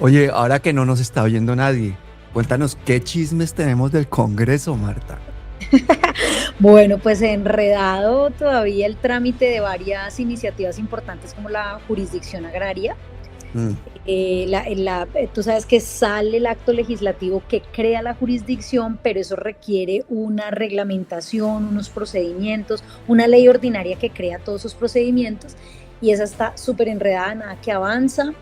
Oye, ahora que no nos está oyendo nadie, cuéntanos qué chismes tenemos del Congreso, Marta. Bueno, pues enredado todavía el trámite de varias iniciativas importantes como la jurisdicción agraria. Mm, Tú sabes que sale el acto legislativo que crea la jurisdicción, pero eso requiere una reglamentación, unos procedimientos, una ley ordinaria que crea todos esos procedimientos y esa está súper enredada, nada que avanza.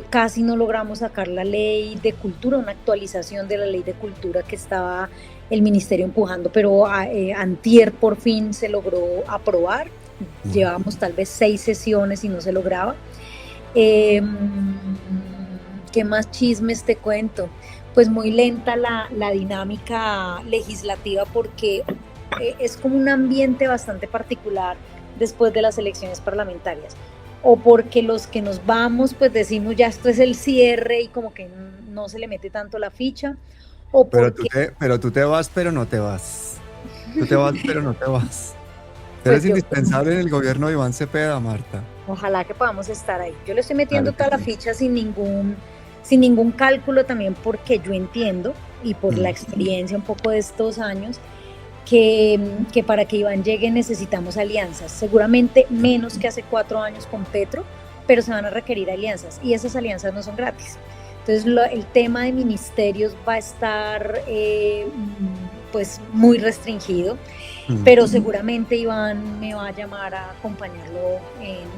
Casi no logramos sacar la ley de cultura, una actualización de la ley de cultura que estaba el ministerio empujando, pero antier por fin se logró aprobar. mm. Llevábamos tal vez 6 sesiones y no se lograba. Eh, ¿Qué más chismes te cuento? Pues muy lenta la dinámica legislativa porque es como un ambiente bastante particular después de las elecciones parlamentarias. O porque los que nos vamos, pues decimos ya esto es el cierre y como que no se le mete tanto la ficha. O porque Pero tú te vas, pero no te vas. Tú te vas, pero no te vas. Eres pues yo indispensable en el gobierno de Iván Cepeda, Marta. ojalá que podamos estar ahí. Yo le estoy metiendo Claro que toda la sí. ficha sin ningún cálculo también porque yo entiendo y por la Mm. experiencia un poco de estos años que para que Iván llegue necesitamos alianzas, seguramente menos que hace 4 años con Petro, pero se van a requerir alianzas y esas alianzas no son gratis. Entonces el tema de ministerios va a estar pues muy restringido, Mm, pero seguramente Iván me va a llamar a acompañarlo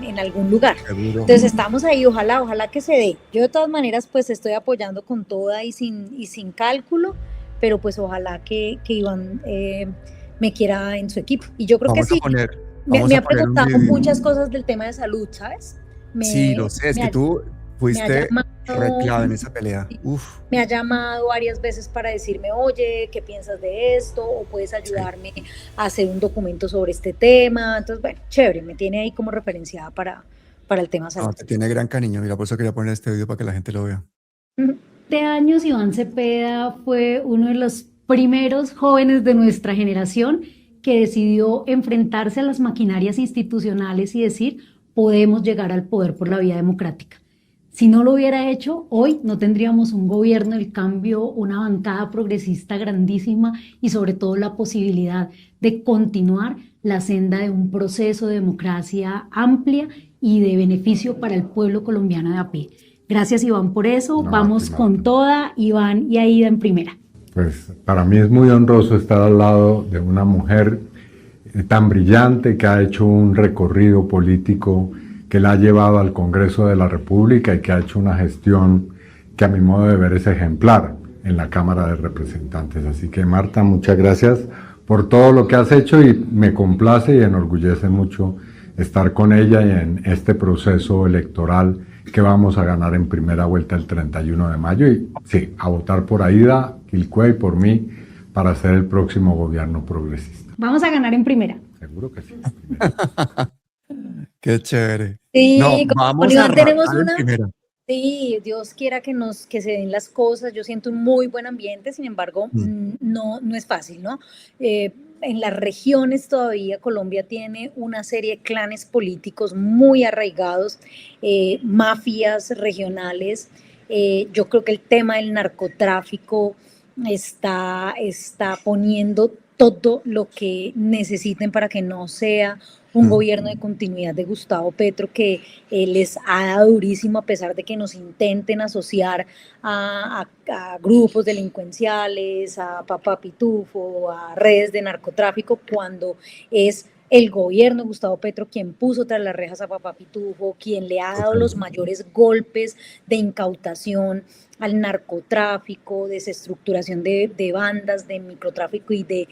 en algún lugar. seguro. Entonces estamos ahí, ojalá que se dé. Yo de todas maneras pues estoy apoyando con toda y sin cálculo, pero pues ojalá que Iván me quiera en su equipo. Y yo creo que Vamos a sí, poner, me, vamos me a ha poner un preguntado video. muchas cosas del tema de salud, ¿sabes? Sí, Me, lo sé, es me, que ha, tú me ha fuiste re llamado, clave en esa pelea. Uf, me ha llamado varias veces para decirme, oye, ¿qué piensas de esto? O puedes sí. ayudarme a hacer un documento sobre este tema. Entonces, bueno, chévere, me tiene ahí como referenciada para el tema No, salud. te tiene gran cariño. Mira, por eso quería poner este video para que la gente lo vea. Ujú. De años, Iván Cepeda fue uno de los primeros jóvenes de nuestra generación que decidió enfrentarse a las maquinarias institucionales y decir, podemos llegar al poder por la vía democrática. Si no lo hubiera hecho, hoy no tendríamos un gobierno del cambio, una bancada progresista grandísima y sobre todo la posibilidad de continuar la senda de un proceso de democracia amplia y de beneficio para el pueblo colombiano de a pie. Gracias, Iván, por eso. No, Vamos no. con toda, Iván y Aida en primera. Pues para mí es muy honroso estar al lado de una mujer tan brillante que ha hecho un recorrido político que la ha llevado al Congreso de la República y que ha hecho una gestión que a mi modo de ver es ejemplar en la Cámara de Representantes. Así que Marta, muchas gracias por todo lo que has hecho y me complace y enorgullece mucho estar con ella y en este proceso electoral que vamos a ganar en primera vuelta el 31 de mayo y sí, a votar por Aida Quilcue y por mí para ser el próximo gobierno progresista. Vamos a ganar en primera. Seguro que sí. Qué chévere. Sí, No, con vamos a Iván tenemos arrancar en una. primera. Sí, Dios quiera que se den las cosas. Yo siento un muy buen ambiente, sin embargo, Mm, no es fácil, ¿no? En las regiones todavía Colombia tiene una serie de clanes políticos muy arraigados, mafias regionales. Yo creo que el tema del narcotráfico está poniendo todo lo que necesiten para que no sea un mm. gobierno de continuidad de Gustavo Petro que les ha dado durísimo a pesar de que nos intenten asociar a grupos delincuenciales, a Papá Pitufo, a redes de narcotráfico, cuando es el gobierno de Gustavo Petro quien puso tras las rejas a Papá Pitufo, quien le ha dado Total. los mayores golpes de incautación al narcotráfico, desestructuración de bandas, de microtráfico y de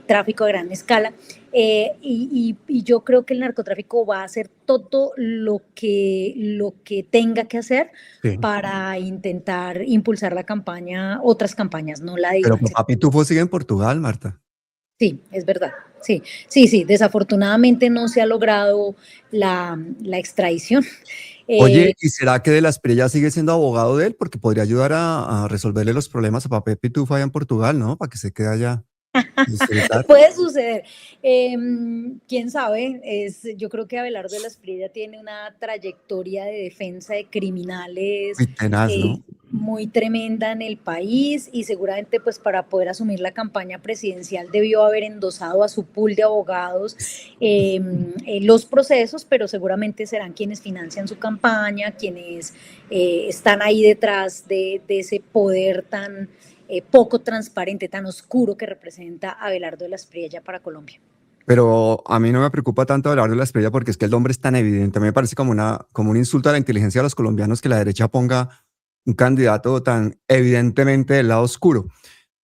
tráfico a gran escala. Y yo creo que el narcotráfico va a hacer todo lo que tenga que hacer Sí. para intentar impulsar la campaña, otras campañas, no la de Pero Iván Cepeda. papá Pitufo sigue en Portugal, Marta. Sí, es verdad. Sí, sí, sí. Desafortunadamente no se ha logrado la extradición. Oye, ¿y será que De la Espriella sigue siendo abogado de él? Porque podría ayudar a resolverle los problemas a Papé Pitufo allá en Portugal, ¿no? Para que se quede allá a disfrutar. Puede suceder. Quién sabe, yo creo que Abelardo de la Espriella tiene una trayectoria de defensa de criminales Muy tenaz, ¿no? muy tremenda en el país y seguramente pues para poder asumir la campaña presidencial debió haber endosado a su pool de abogados los procesos, pero seguramente serán quienes financian su campaña, quienes están ahí detrás de ese poder tan poco transparente, tan oscuro que representa Abelardo de la Espriella para Colombia. Pero a mí no me preocupa tanto hablar de la Espriella porque es que el nombre es tan evidente. A mí me parece como un insulto a la inteligencia de los colombianos que la derecha ponga un candidato tan evidentemente del lado oscuro.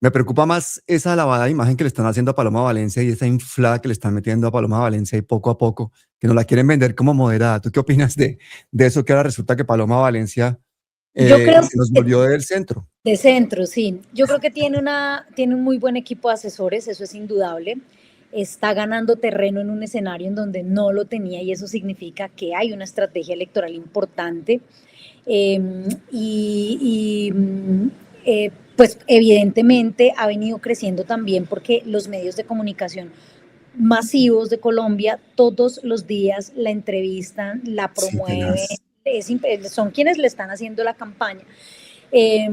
Me preocupa más esa lavada de imagen que le están haciendo a Paloma Valencia y esa inflada que le están metiendo a Paloma Valencia y poco a poco, que nos la quieren vender como moderada. ¿Tú qué opinas de eso que ahora resulta que Paloma Valencia Yo creo se nos que volvió del centro? de centro, sí. Yo creo que tiene un muy buen equipo de asesores, eso es indudable. Está ganando terreno en un escenario en donde no lo tenía y eso significa que hay una estrategia electoral importante. Pues evidentemente ha venido creciendo también porque los medios de comunicación masivos de Colombia todos los días la entrevistan, la Sí, promueven, tenaz. son quienes le están haciendo la campaña. Eh,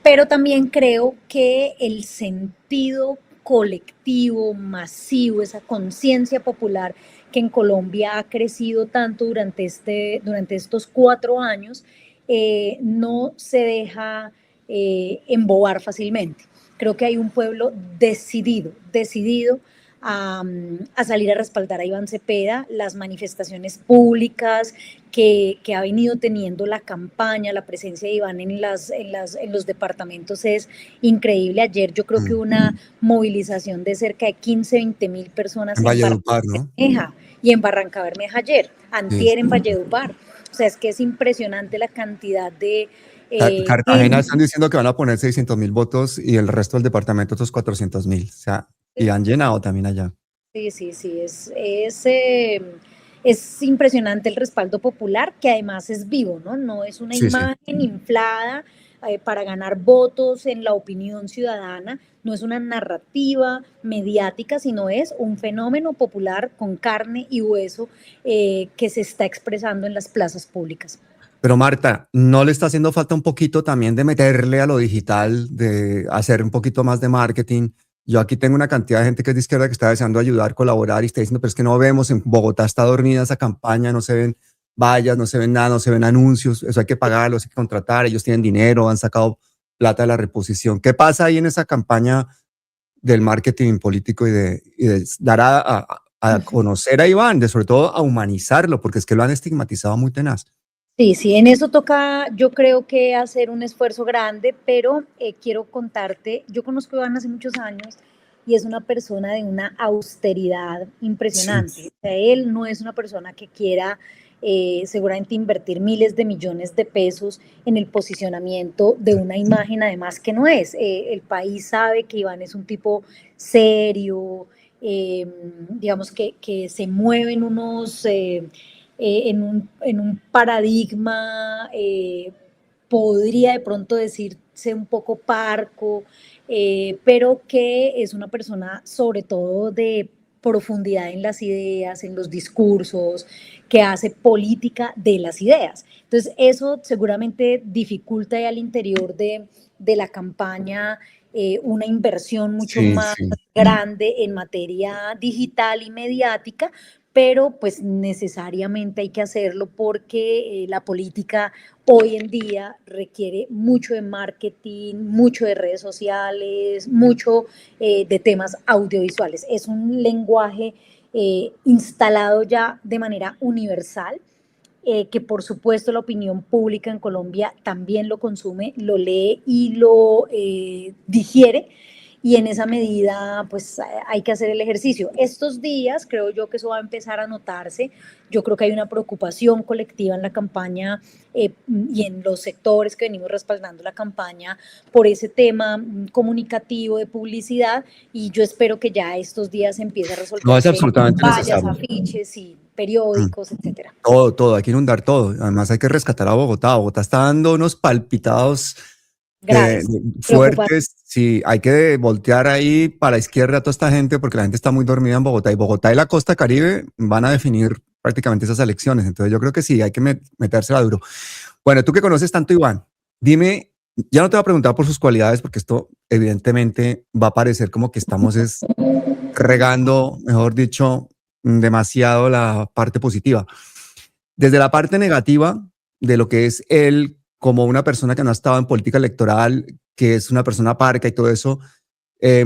pero también creo que el sentido colectivo, masivo, esa conciencia popular que en Colombia ha crecido tanto durante estos 4 años, no se deja embobar fácilmente. Creo que hay un pueblo decidido a salir a respaldar a Iván Cepeda, las manifestaciones públicas que ha venido teniendo la campaña, la presencia de Iván en los departamentos es increíble. Ayer yo creo que hubo una movilización de cerca de 15, 20 mil personas En en Valledupar, Barranca ¿no? Bermeja y en Barranca Bermeja ayer, Sí. antier en Valledupar. O sea, es que es impresionante la cantidad de Cartagena gente. están diciendo que van a poner 600.000 votos y el resto del departamento otros 400.000. O sea, y han llenado también allá. Sí, sí, sí, es impresionante el respaldo popular, que además es vivo, ¿no? No es una Sí, sí. imagen inflada para ganar votos en la opinión ciudadana, no es una narrativa mediática, sino es un fenómeno popular con carne y hueso que se está expresando en las plazas públicas. Pero Marta, ¿no le está haciendo falta un poquito también de meterle a lo digital, de hacer un poquito más de marketing? Yo aquí tengo una cantidad de gente que es de izquierda que está deseando ayudar, colaborar y está diciendo, pero es que no vemos, en Bogotá está dormida esa campaña, no se ven vallas, no se ven nada, no se ven anuncios, eso hay que pagarlos, hay que contratar, ellos tienen dinero, han sacado plata de la reposición. ¿Qué pasa ahí en esa campaña del marketing político y de dar a conocer a Iván, de sobre todo a humanizarlo, porque es que lo han estigmatizado muy tenaz? Sí, sí, en eso toca, yo creo que hacer un esfuerzo grande, pero quiero contarte, yo conozco a Iván hace muchos años y es una persona de una austeridad Sí. impresionante. O sea, él no es una persona que quiera seguramente invertir miles de millones de pesos en el posicionamiento de una imagen, además que no es. El país sabe que Iván es un tipo serio, eh, digamos que se mueven unos... en un paradigma, podría de pronto decirse un poco parco, pero que es una persona sobre todo de profundidad en las ideas, en los discursos, que hace política de las ideas. Entonces, eso seguramente dificulta al interior de la campaña una inversión mucho Sí, más sí. grande en materia digital y mediática, pero pues necesariamente hay que hacerlo porque la política hoy en día requiere mucho de marketing, mucho de redes sociales, mucho de temas audiovisuales. Es un lenguaje instalado ya de manera universal, que por supuesto la opinión pública en Colombia también lo consume, lo lee y lo digiere. y en esa medida pues hay que hacer el ejercicio. Estos días creo yo que eso va a empezar a notarse. Yo creo que hay una preocupación colectiva en la campaña y en los sectores que venimos respaldando la campaña por ese tema comunicativo de publicidad, y yo espero que ya estos días empiece a No, es resolverse absolutamente vallas, necesario. afiches y Mm. periódicos, etcétera. Todo, hay que inundar todo. Además hay que rescatar a Bogotá. Bogotá está dando unos palpitados Graves, preocupantes. fuertes. Sí, hay que voltear ahí para la izquierda a toda esta gente porque la gente está muy dormida en Bogotá. Y Bogotá y la costa Caribe van a definir prácticamente esas elecciones. Entonces yo creo que sí, hay que metérsela duro. Bueno, tú que conoces tanto a Iván, dime, ya no te voy a preguntar por sus cualidades porque esto evidentemente va a parecer como que estamos regando, mejor dicho, demasiado la parte positiva. Desde la parte negativa de lo que es él como una persona que no ha estado en política electoral, que es una persona parca y todo eso,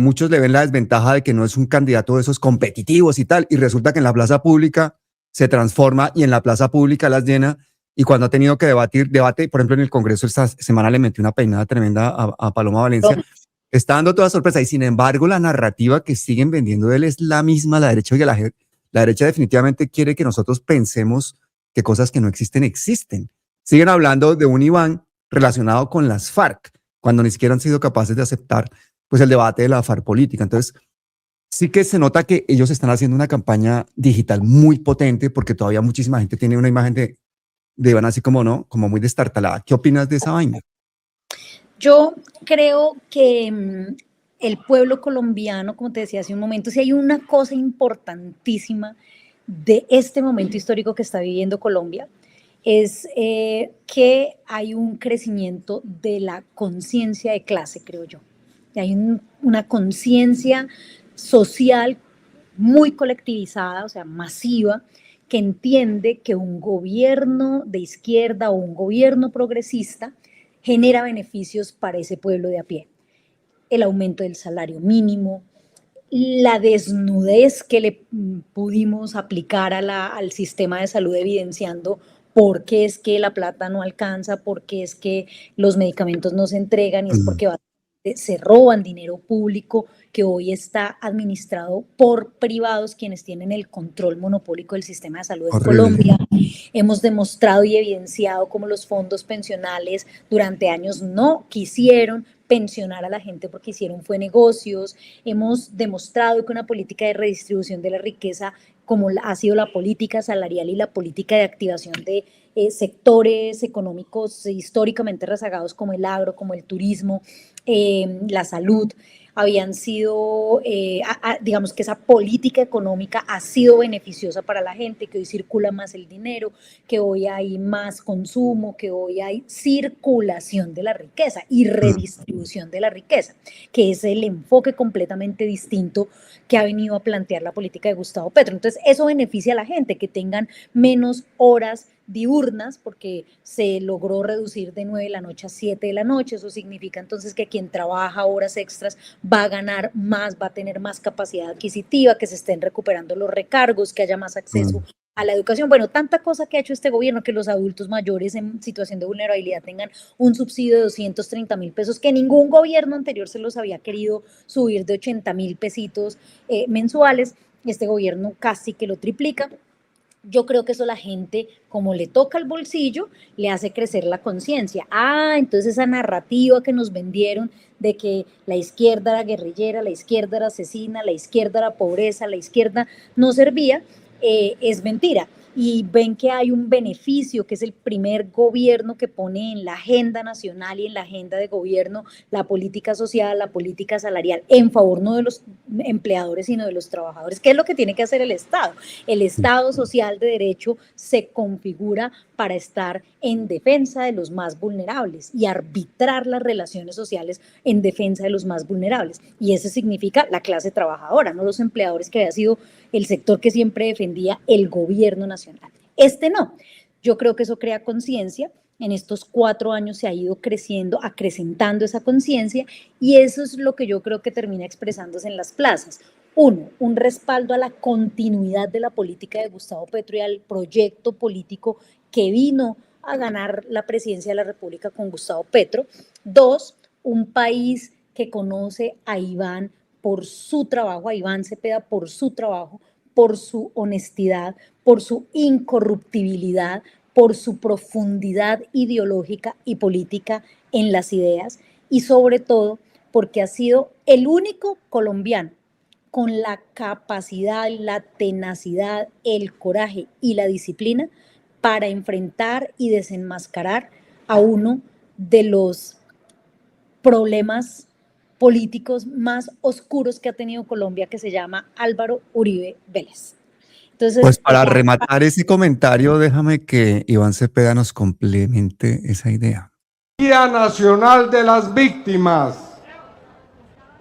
muchos le ven la desventaja de que no es un candidato de esos competitivos y tal, y resulta que en la plaza pública se transforma y en la plaza pública las llena, y cuando ha tenido que debate, por ejemplo, en el Congreso esta semana le metió una peinada tremenda a Paloma Valencia, está dando toda sorpresa, y sin embargo la narrativa que siguen vendiendo de él es la misma, la derecha, y la derecha definitivamente quiere que nosotros pensemos que cosas que no existen, existen. Siguen hablando de un Iván relacionado con las FARC, cuando ni siquiera han sido capaces de aceptar pues el debate de la FARC política. Entonces, sí que se nota que ellos están haciendo una campaña digital muy potente porque todavía muchísima gente tiene una imagen de Iván así como no, como muy destartalada. ¿Qué opinas de esa vaina? Yo creo que el pueblo colombiano, como te decía hace un momento, si hay una cosa importantísima de este momento histórico que está viviendo Colombia, es que hay un crecimiento de la conciencia de clase, creo yo. Hay una conciencia social muy colectivizada, o sea, masiva, que entiende que un gobierno de izquierda o un gobierno progresista genera beneficios para ese pueblo de a pie. El aumento del salario mínimo, la desnudez que le pudimos aplicar al sistema de salud evidenciando por qué es que la plata no alcanza, por qué es que los medicamentos no se entregan, y es porque se roban dinero público que hoy está administrado por privados quienes tienen el control monopólico del sistema de salud en Horrible. Colombia. Hemos demostrado y evidenciado cómo los fondos pensionales durante años no quisieron pensionar a la gente porque hicieron fue negocios. Hemos demostrado que una política de redistribución de la riqueza, como ha sido la política salarial y la política de activación de sectores económicos históricamente rezagados como el agro, como el turismo, la salud, habían sido, digamos que esa política económica ha sido beneficiosa para la gente, que hoy circula más el dinero, que hoy hay más consumo, que hoy hay circulación de la riqueza y redistribución de la riqueza, que es el enfoque completamente distinto que ha venido a plantear la política de Gustavo Petro. Entonces, eso beneficia a la gente, que tengan menos horas diurnas, porque se logró reducir de 9 de la noche a 7 de la noche. Eso significa entonces que quien trabaja horas extras va a ganar más, va a tener más capacidad adquisitiva, que se estén recuperando los recargos, que haya más acceso a la educación. Bueno, tanta cosa que ha hecho este gobierno, que los adultos mayores en situación de vulnerabilidad tengan un subsidio de 230.000 pesos, que ningún gobierno anterior se los había querido subir, de 80.000 pesitos mensuales. Este gobierno casi que lo triplica. Yo creo que eso la gente, como le toca el bolsillo, le hace crecer la conciencia. Entonces esa narrativa que nos vendieron de que la izquierda era guerrillera, la izquierda era asesina, la izquierda era pobreza, la izquierda no servía, es mentira. Y ven que hay un beneficio, que es el primer gobierno que pone en la agenda nacional y en la agenda de gobierno la política social, la política salarial, en favor no de los empleadores, sino de los trabajadores. ¿Qué es lo que tiene que hacer el Estado? El Estado social de derecho se configura para estar en defensa de los más vulnerables y arbitrar las relaciones sociales en defensa de los más vulnerables. Y eso significa la clase trabajadora, no los empleadores, que había sido el sector que siempre defendía el gobierno nacional. Este no. Yo creo que eso crea conciencia. En estos 4 años se ha ido creciendo, acrecentando esa conciencia, y eso es lo que yo creo que termina expresándose en las plazas. Uno, un respaldo a la continuidad de la política de Gustavo Petro y al proyecto político que vino a ganar la presidencia de la República con Gustavo Petro. Dos, un país que conoce a Iván por su trabajo, a Iván Cepeda por su trabajo, por su honestidad, por su incorruptibilidad, por su profundidad ideológica y política en las ideas y sobre todo porque ha sido el único colombiano con la capacidad, la tenacidad, el coraje y la disciplina para enfrentar y desenmascarar a uno de los problemas políticos más oscuros que ha tenido Colombia, que se llama Álvaro Uribe Vélez. Entonces, pues para rematar ese comentario, déjame que Iván Cepeda nos complemente esa idea. Día Nacional de las Víctimas.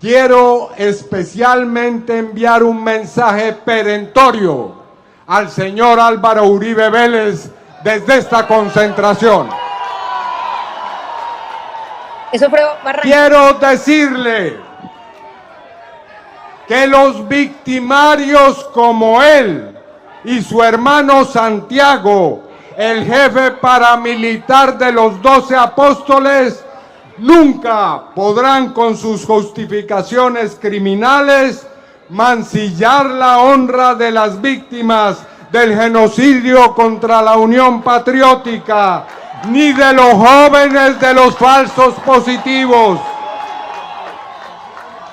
Quiero especialmente enviar un mensaje perentorio al señor Álvaro Uribe Vélez desde esta concentración. Eso fue Barranca. Quiero decirle que los victimarios como él y su hermano Santiago, el jefe paramilitar de los 12 apóstoles, nunca podrán con sus justificaciones criminales mancillar la honra de las víctimas del genocidio contra la Unión Patriótica, ni de los jóvenes de los falsos positivos,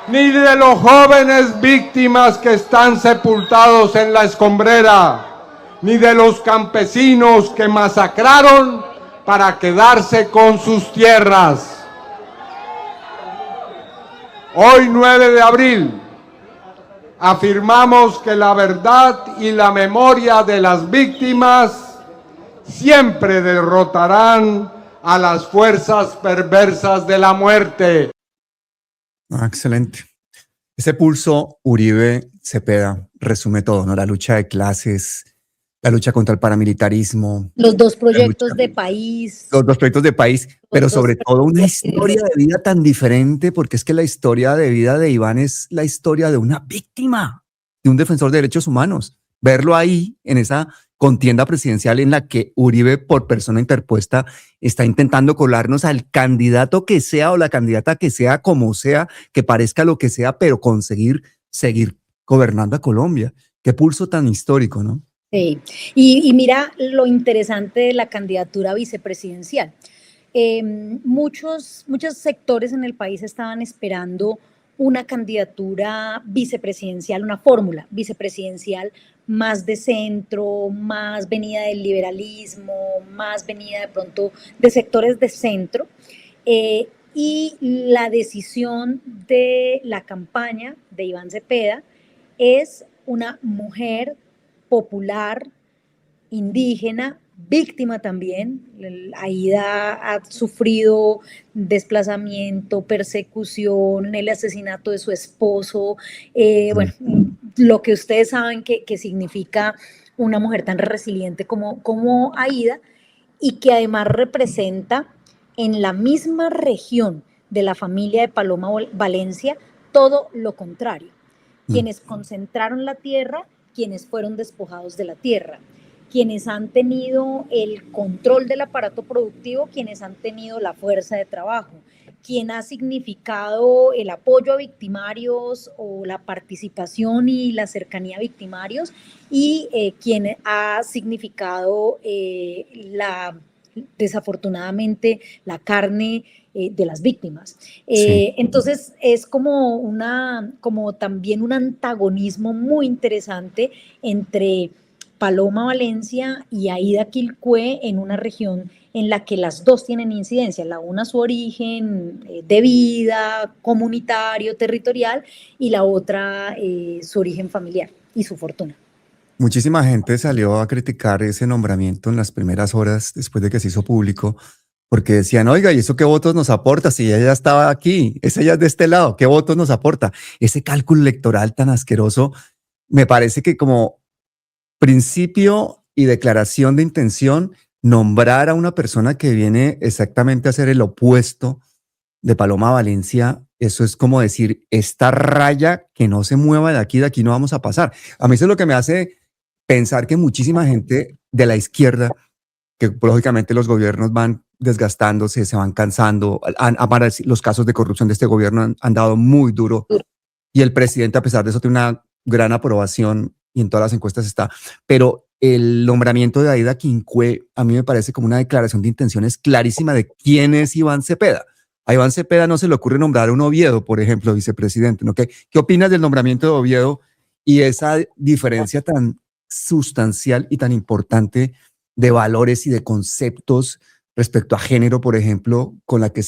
ni de los jóvenes víctimas que están sepultados en la escombrera, ni de los campesinos que masacraron para quedarse con sus tierras. Hoy, 9 de abril, afirmamos que la verdad y la memoria de las víctimas siempre derrotarán a las fuerzas perversas de la muerte. Excelente. Ese pulso Uribe Cepeda resume todo, ¿no? La lucha de clases, la lucha contra el paramilitarismo. Los dos proyectos de país. Los dos proyectos de país, pero sobre todo una historia de vida tan diferente, porque es que la historia de vida de Iván es la historia de una víctima, de un defensor de derechos humanos. Verlo ahí, en esa contienda presidencial en la que Uribe, por persona interpuesta, está intentando colarnos al candidato que sea o la candidata que sea, como sea, que parezca lo que sea, pero conseguir seguir gobernando a Colombia. Qué pulso tan histórico, ¿no? Sí, y mira lo interesante de la candidatura vicepresidencial. Muchos sectores en el país estaban esperando una candidatura vicepresidencial, una fórmula vicepresidencial más de centro, más venida del liberalismo, más venida de pronto de sectores de centro. Y la decisión de la campaña de Iván Cepeda es una mujer popular, indígena, víctima también. Aida ha sufrido desplazamiento, persecución, el asesinato de su esposo, bueno, lo que ustedes saben que significa una mujer tan resiliente como Aida, y que además representa en la misma región de la familia de Paloma Valencia todo lo contrario. Quienes concentraron la tierra, quienes fueron despojados de la tierra, quienes han tenido el control del aparato productivo, quienes han tenido la fuerza de trabajo, quien ha significado el apoyo a victimarios o la participación y la cercanía a victimarios, y quien ha significado desafortunadamente la carne de las víctimas. Sí. Entonces es como también un antagonismo muy interesante entre Paloma Valencia y Aida Quilcue en una región en la que las dos tienen incidencia, la una su origen de vida, comunitario, territorial, y la otra su origen familiar y su fortuna. Muchísima gente salió a criticar ese nombramiento en las primeras horas después de que se hizo público, porque decían, oiga, ¿y eso qué votos nos aporta? Si ella ya estaba aquí, esa ya es de este lado, ¿qué votos nos aporta? Ese cálculo electoral tan asqueroso, me parece que como principio y declaración de intención, nombrar a una persona que viene exactamente a hacer el opuesto de Paloma Valencia, eso es como decir, esta raya que no se mueva de aquí no vamos a pasar. A mí eso es lo que me hace pensar que muchísima gente de la izquierda, que lógicamente los gobiernos van desgastándose, se van cansando. Los casos de corrupción de este gobierno han dado muy duro y el presidente, a pesar de eso, tiene una gran aprobación y en todas las encuestas está. Pero el nombramiento de Aida Quincué a mí me parece como una declaración de intenciones clarísima de quién es Iván Cepeda. A Iván Cepeda no se le ocurre nombrar a un Oviedo, por ejemplo, vicepresidente, ¿no? ¿Qué opinas del nombramiento de Oviedo y esa diferencia tan sustancial y tan importante de valores y de conceptos respecto a género, por ejemplo, con la que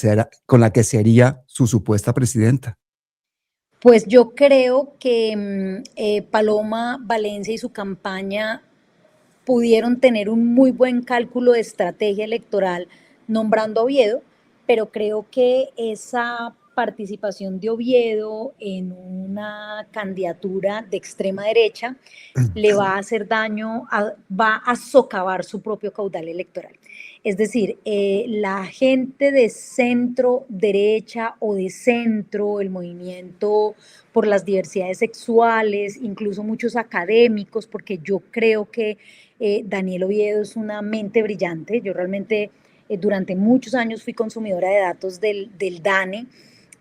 sería su supuesta presidenta? Pues yo creo que Paloma Valencia y su campaña pudieron tener un muy buen cálculo de estrategia electoral nombrando a Oviedo, pero creo que esa participación de Oviedo en una candidatura de extrema derecha le va a hacer daño, va a socavar su propio caudal electoral. Es decir, la gente de centro derecha o de centro, el movimiento por las diversidades sexuales, incluso muchos académicos, porque yo creo que Daniel Oviedo es una mente brillante. Yo realmente durante muchos años fui consumidora de datos del DANE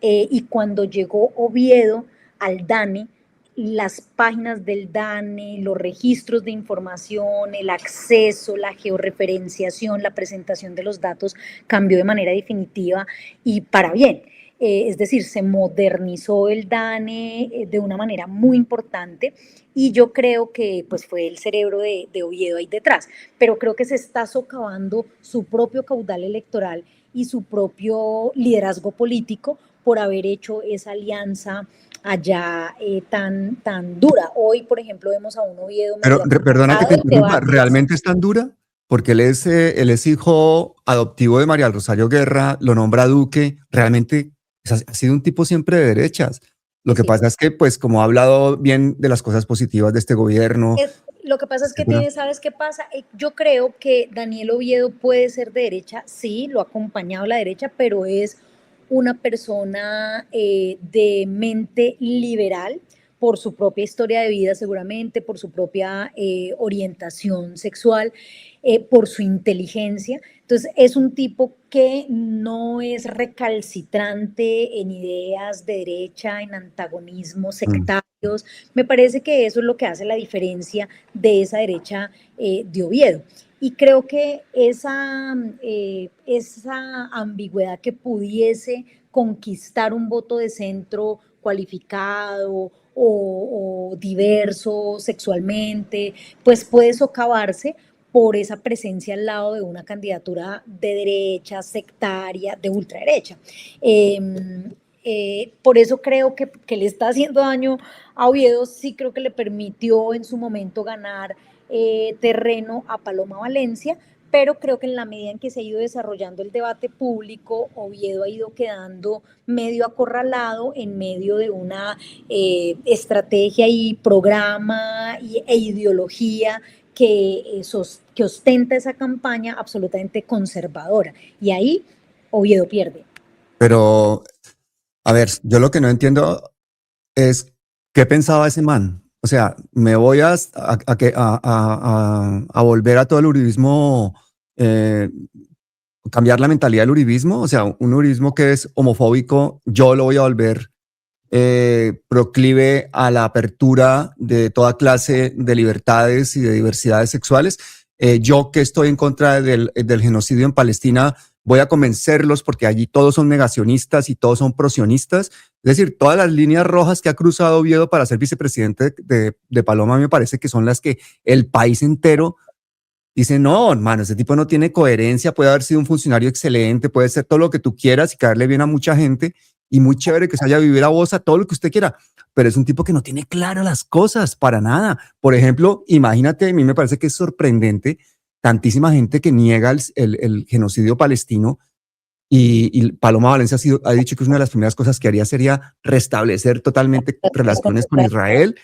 y cuando llegó Oviedo al DANE, las páginas del DANE, los registros de información, el acceso, la georreferenciación, la presentación de los datos cambió de manera definitiva y para bien. Es decir, se modernizó el DANE de una manera muy importante y yo creo que pues, fue el cerebro de Oviedo ahí detrás, pero creo que se está socavando su propio caudal electoral y su propio liderazgo político por haber hecho esa alianza allá tan dura. Hoy, por ejemplo, vemos a un Oviedo Pero perdona que te interrumpa, debates. ¿realmente es tan dura? Porque él es hijo adoptivo de María del Rosario Guerra, lo nombra duque, realmente ha sido un tipo siempre de derechas. Lo que pasa es que, pues, como ha hablado bien de las cosas positivas de este gobierno. Lo que pasa es que ¿sabes qué pasa? Yo creo que Daniel Oviedo puede ser de derecha, sí, lo ha acompañado la derecha, pero es una persona de mente liberal por su propia historia de vida seguramente, por su propia orientación sexual, por su inteligencia. Entonces es un tipo que no es recalcitrante en ideas de derecha, en antagonismos sectarios. Me parece que eso es lo que hace la diferencia de esa derecha de Oviedo. Y creo que esa ambigüedad que pudiese conquistar un voto de centro cualificado o diverso sexualmente, pues puede socavarse por esa presencia al lado de una candidatura de derecha, sectaria, de ultraderecha. Por eso creo que le está haciendo daño a Oviedo, sí creo que le permitió en su momento ganar terreno a Paloma Valencia, pero creo que en la medida en que se ha ido desarrollando el debate público, Oviedo ha ido quedando medio acorralado en medio de una estrategia y programa e ideología que ostenta esa campaña absolutamente conservadora. Y ahí Oviedo pierde. Pero, a ver, yo lo que no entiendo es qué pensaba ese man. O sea, me voy a volver a todo el uribismo, cambiar la mentalidad del uribismo. O sea, un uribismo que es homofóbico, yo lo voy a volver proclive a la apertura de toda clase de libertades y de diversidades sexuales. Yo que estoy en contra del genocidio en Palestina, voy a convencerlos porque allí todos son negacionistas y todos son prosionistas. Es decir, todas las líneas rojas que ha cruzado Oviedo para ser vicepresidente de Paloma me parece que son las que el país entero dice, no, hermano, ese tipo no tiene coherencia, puede haber sido un funcionario excelente, puede ser todo lo que tú quieras y caerle bien a mucha gente y muy chévere que se haya vivir a vos a todo lo que usted quiera, pero es un tipo que no tiene claras las cosas para nada. Por ejemplo, imagínate, a mí me parece que es sorprendente tantísima gente que niega el genocidio palestino y Paloma Valencia ha dicho que una de las primeras cosas que haría sería restablecer totalmente relaciones con Israel.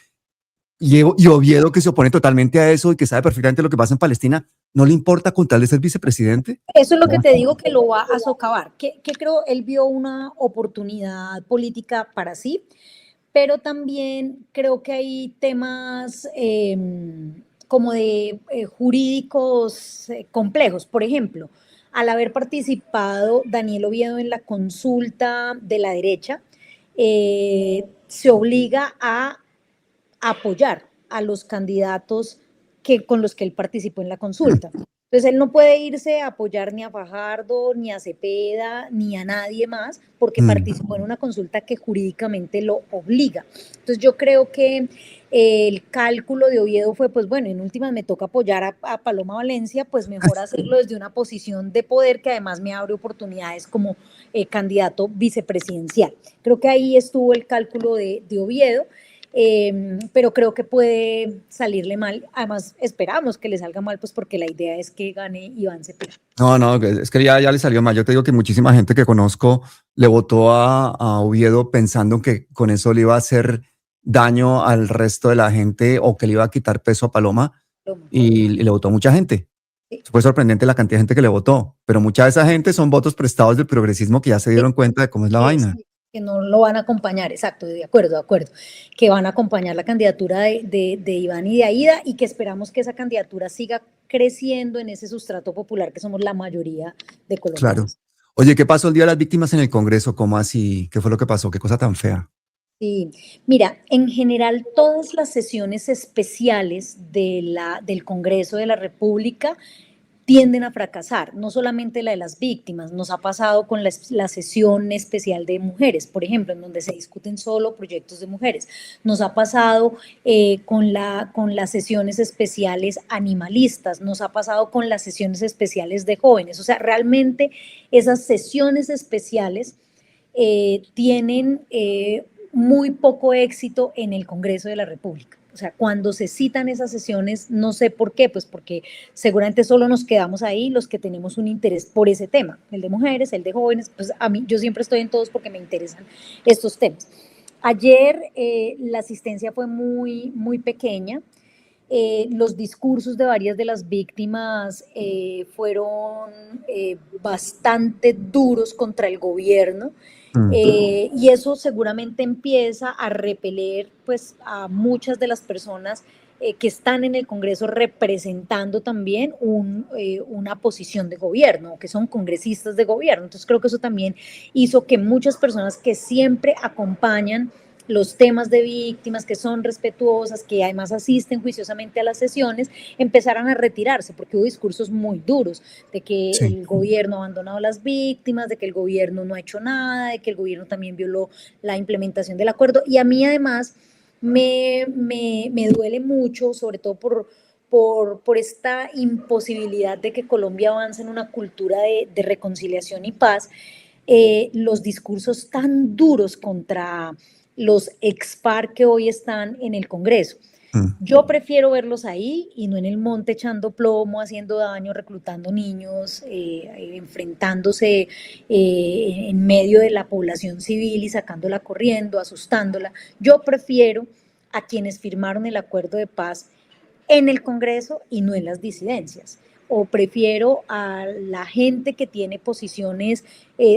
Y Oviedo, que se opone totalmente a eso y que sabe perfectamente lo que pasa en Palestina, ¿no le importa con tal de ser vicepresidente? Eso es lo que te digo que lo va a socavar. Que creo, él vio una oportunidad política para sí, pero también creo que hay temas como de jurídicos complejos. Por ejemplo, al haber participado Daniel Oviedo en la consulta de la derecha, se obliga a apoyar a los candidatos con los que él participó en la consulta. Entonces él no puede irse a apoyar ni a Fajardo, ni a Cepeda, ni a nadie más, porque participó en una consulta que jurídicamente lo obliga. Entonces yo creo que el cálculo de Oviedo fue, pues bueno, en últimas me toca apoyar a Paloma Valencia, pues mejor hacerlo desde una posición de poder que además me abre oportunidades como candidato vicepresidencial. Creo que ahí estuvo el cálculo de Oviedo. Pero creo que puede salirle mal. Además, esperamos que le salga mal, pues porque la idea es que gane Iván Cepeda. No, es que ya le salió mal. Yo te digo que muchísima gente que conozco le votó a Oviedo pensando que con eso le iba a hacer daño al resto de la gente o que le iba a quitar peso a Paloma, y le votó mucha gente. Sí. Fue sorprendente la cantidad de gente que le votó, pero mucha de esa gente son votos prestados del progresismo que ya se dieron cuenta de cómo es la vaina. Que no lo van a acompañar, exacto, de acuerdo, que van a acompañar la candidatura de Iván y de Aida, y que esperamos que esa candidatura siga creciendo en ese sustrato popular que somos la mayoría de colombianos. Claro. Oye, ¿qué pasó el Día de las Víctimas en el Congreso? ¿Cómo así? ¿Qué fue lo que pasó? ¿Qué cosa tan fea? Sí, mira, en general todas las sesiones especiales del Congreso de la República tienden a fracasar, no solamente la de las víctimas, nos ha pasado con la sesión especial de mujeres, por ejemplo, en donde se discuten solo proyectos de mujeres, nos ha pasado con las sesiones especiales animalistas, nos ha pasado con las sesiones especiales de jóvenes, o sea, realmente esas sesiones especiales tienen muy poco éxito en el Congreso de la República. O sea, cuando se citan esas sesiones, no sé por qué, pues porque seguramente solo nos quedamos ahí los que tenemos un interés por ese tema, el de mujeres, el de jóvenes, pues a mí, yo siempre estoy en todos porque me interesan estos temas. Ayer la asistencia fue muy pequeña, los discursos de varias de las víctimas fueron bastante duros contra el gobierno, y eso seguramente empieza a repeler pues a muchas de las personas que están en el Congreso representando también una posición de gobierno, que son congresistas de gobierno. Entonces creo que eso también hizo que muchas personas que siempre acompañan los temas de víctimas, que son respetuosas, que además asisten juiciosamente a las sesiones, empezaran a retirarse, porque hubo discursos muy duros de que sí, el gobierno ha abandonado a las víctimas, de que el gobierno no ha hecho nada, de que el gobierno también violó la implementación del acuerdo. Y a mí además me duele mucho, sobre todo por esta imposibilidad de que Colombia avance en una cultura de reconciliación y paz, los discursos tan duros contra los ex-FARC que hoy están en el Congreso. Yo prefiero verlos ahí y no en el monte echando plomo, haciendo daño, reclutando niños, enfrentándose en medio de la población civil y sacándola corriendo, asustándola. Yo prefiero a quienes firmaron el acuerdo de paz en el Congreso y no en las disidencias. O prefiero a la gente que tiene posiciones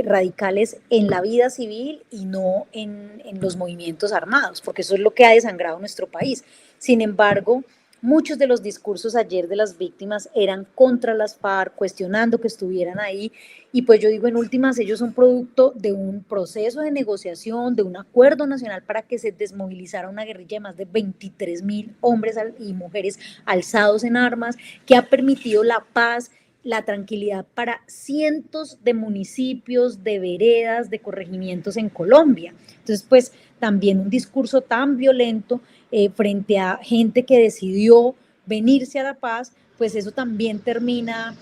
radicales en la vida civil y no en los movimientos armados, porque eso es lo que ha desangrado nuestro país. Sin embargo, muchos de los discursos ayer de las víctimas eran contra las FARC, cuestionando que estuvieran ahí, y pues yo digo, en últimas, ellos son producto de un proceso de negociación, de un acuerdo nacional para que se desmovilizara una guerrilla de más de 23.000 hombres y mujeres alzados en armas, que ha permitido la paz, la tranquilidad para cientos de municipios, de veredas, de corregimientos en Colombia. Entonces, pues también un discurso tan violento frente a gente que decidió venirse a la paz, pues eso también termina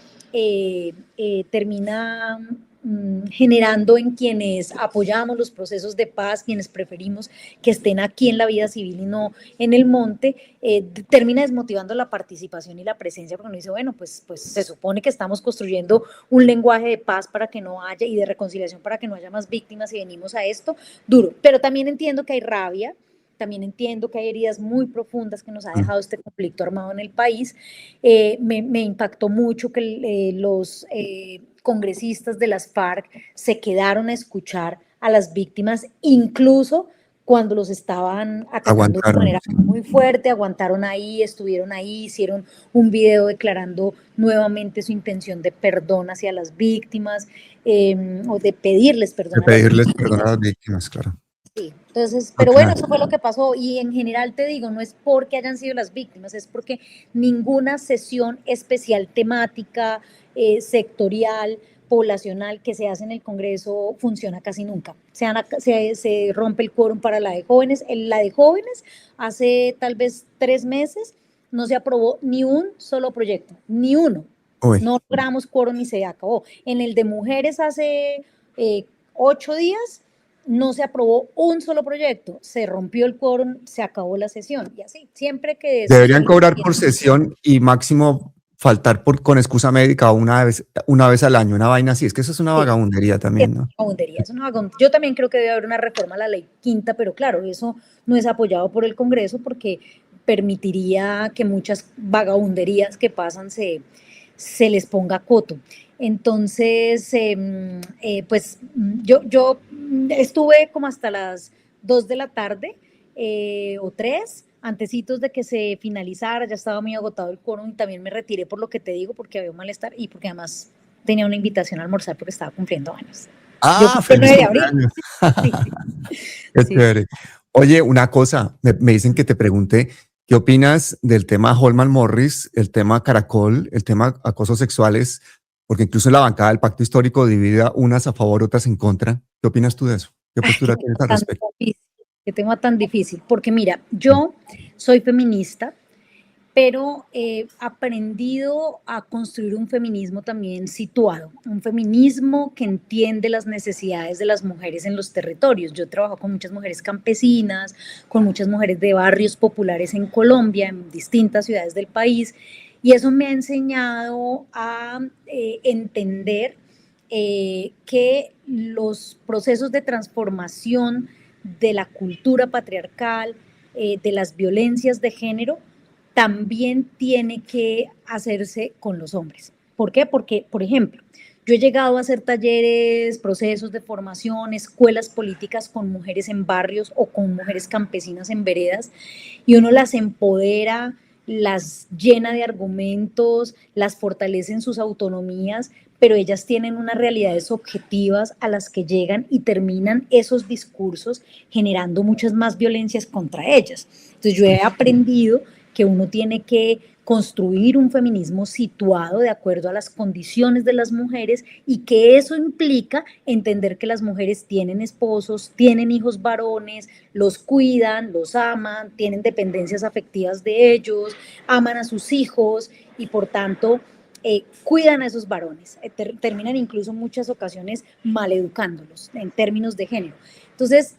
generando en quienes apoyamos los procesos de paz, quienes preferimos que estén aquí en la vida civil y no en el monte, termina desmotivando la participación y la presencia, porque uno dice, bueno, pues se supone que estamos construyendo un lenguaje de paz para que no haya, y de reconciliación para que no haya más víctimas, y venimos a esto duro. Pero también entiendo que hay rabia, también entiendo que hay heridas muy profundas que nos ha dejado este conflicto armado en el país. Me impactó mucho que los congresistas de las FARC se quedaron a escuchar a las víctimas, incluso cuando los estaban atacando de Aguantaron, manera sí. muy fuerte, aguantaron ahí, estuvieron ahí, hicieron un video declarando nuevamente su intención de perdón hacia las víctimas, o de pedirles De perdón a las pedirles víctimas. perdón a las víctimas, claro. Sí, entonces, Ah, pero bueno, claro. eso fue lo que pasó y en general te digo, no es porque hayan sido las víctimas, es porque ninguna sesión especial temática, sectorial, poblacional que se hace en el Congreso funciona casi nunca. Se rompe el quórum para la de jóvenes. En la de jóvenes, hace tal vez 3 meses, no se aprobó ni un solo proyecto, ni uno. Uy, No logramos quórum y se acabó. En el de mujeres hace 8 días no se aprobó un solo proyecto, se rompió el quórum, se acabó la sesión y así, siempre que deberían sucede. cobrar por sesión y máximo faltar con excusa médica una vez al año, una vaina así. Es que eso es una vagabundería también, ¿no? Yo también creo que debe haber una reforma a la ley quinta, pero claro, eso no es apoyado por el Congreso porque permitiría que muchas vagabunderías que pasan se les ponga coto. Entonces, pues yo estuve como hasta las 2 de la tarde o 3, antecitos de que se finalizara, ya estaba muy agotado el quórum y también me retiré por lo que te digo, porque había un malestar y porque además tenía una invitación a almorzar porque estaba cumpliendo años. Yo Ah, cumplo el feliz 9 de abril. cumpleaños. Sí, Qué sí. chévere. Oye, una cosa, me dicen que te pregunte, ¿qué opinas del tema Holman Morris, el tema Caracol, el tema acosos sexuales? Porque incluso en la bancada del Pacto Histórico divide a unas a favor, otras en contra. ¿Qué opinas tú de eso? ¿Qué Ay, postura tienes al respecto? qué tema tan difícil, porque mira, yo soy feminista, pero he aprendido a construir un feminismo también situado, un feminismo que entiende las necesidades de las mujeres en los territorios. Yo trabajo con muchas mujeres campesinas, con muchas mujeres de barrios populares en Colombia, en distintas ciudades del país, y eso me ha enseñado a entender que los procesos de transformación de la cultura patriarcal, de las violencias de género, también tiene que hacerse con los hombres. ¿Por qué? Porque, por ejemplo, yo he llegado a hacer talleres, procesos de formación, escuelas políticas con mujeres en barrios o con mujeres campesinas en veredas, y uno las empodera, las llena de argumentos, las fortalece en sus autonomías, pero ellas tienen unas realidades objetivas a las que llegan y terminan esos discursos generando muchas más violencias contra ellas. Entonces yo he aprendido que uno tiene que construir un feminismo situado de acuerdo a las condiciones de las mujeres y que eso implica entender que las mujeres tienen esposos, tienen hijos varones, los cuidan, los aman, tienen dependencias afectivas de ellos, aman a sus hijos y por tanto cuidan a esos varones, terminan incluso en muchas ocasiones maleducándolos en términos de género. Entonces,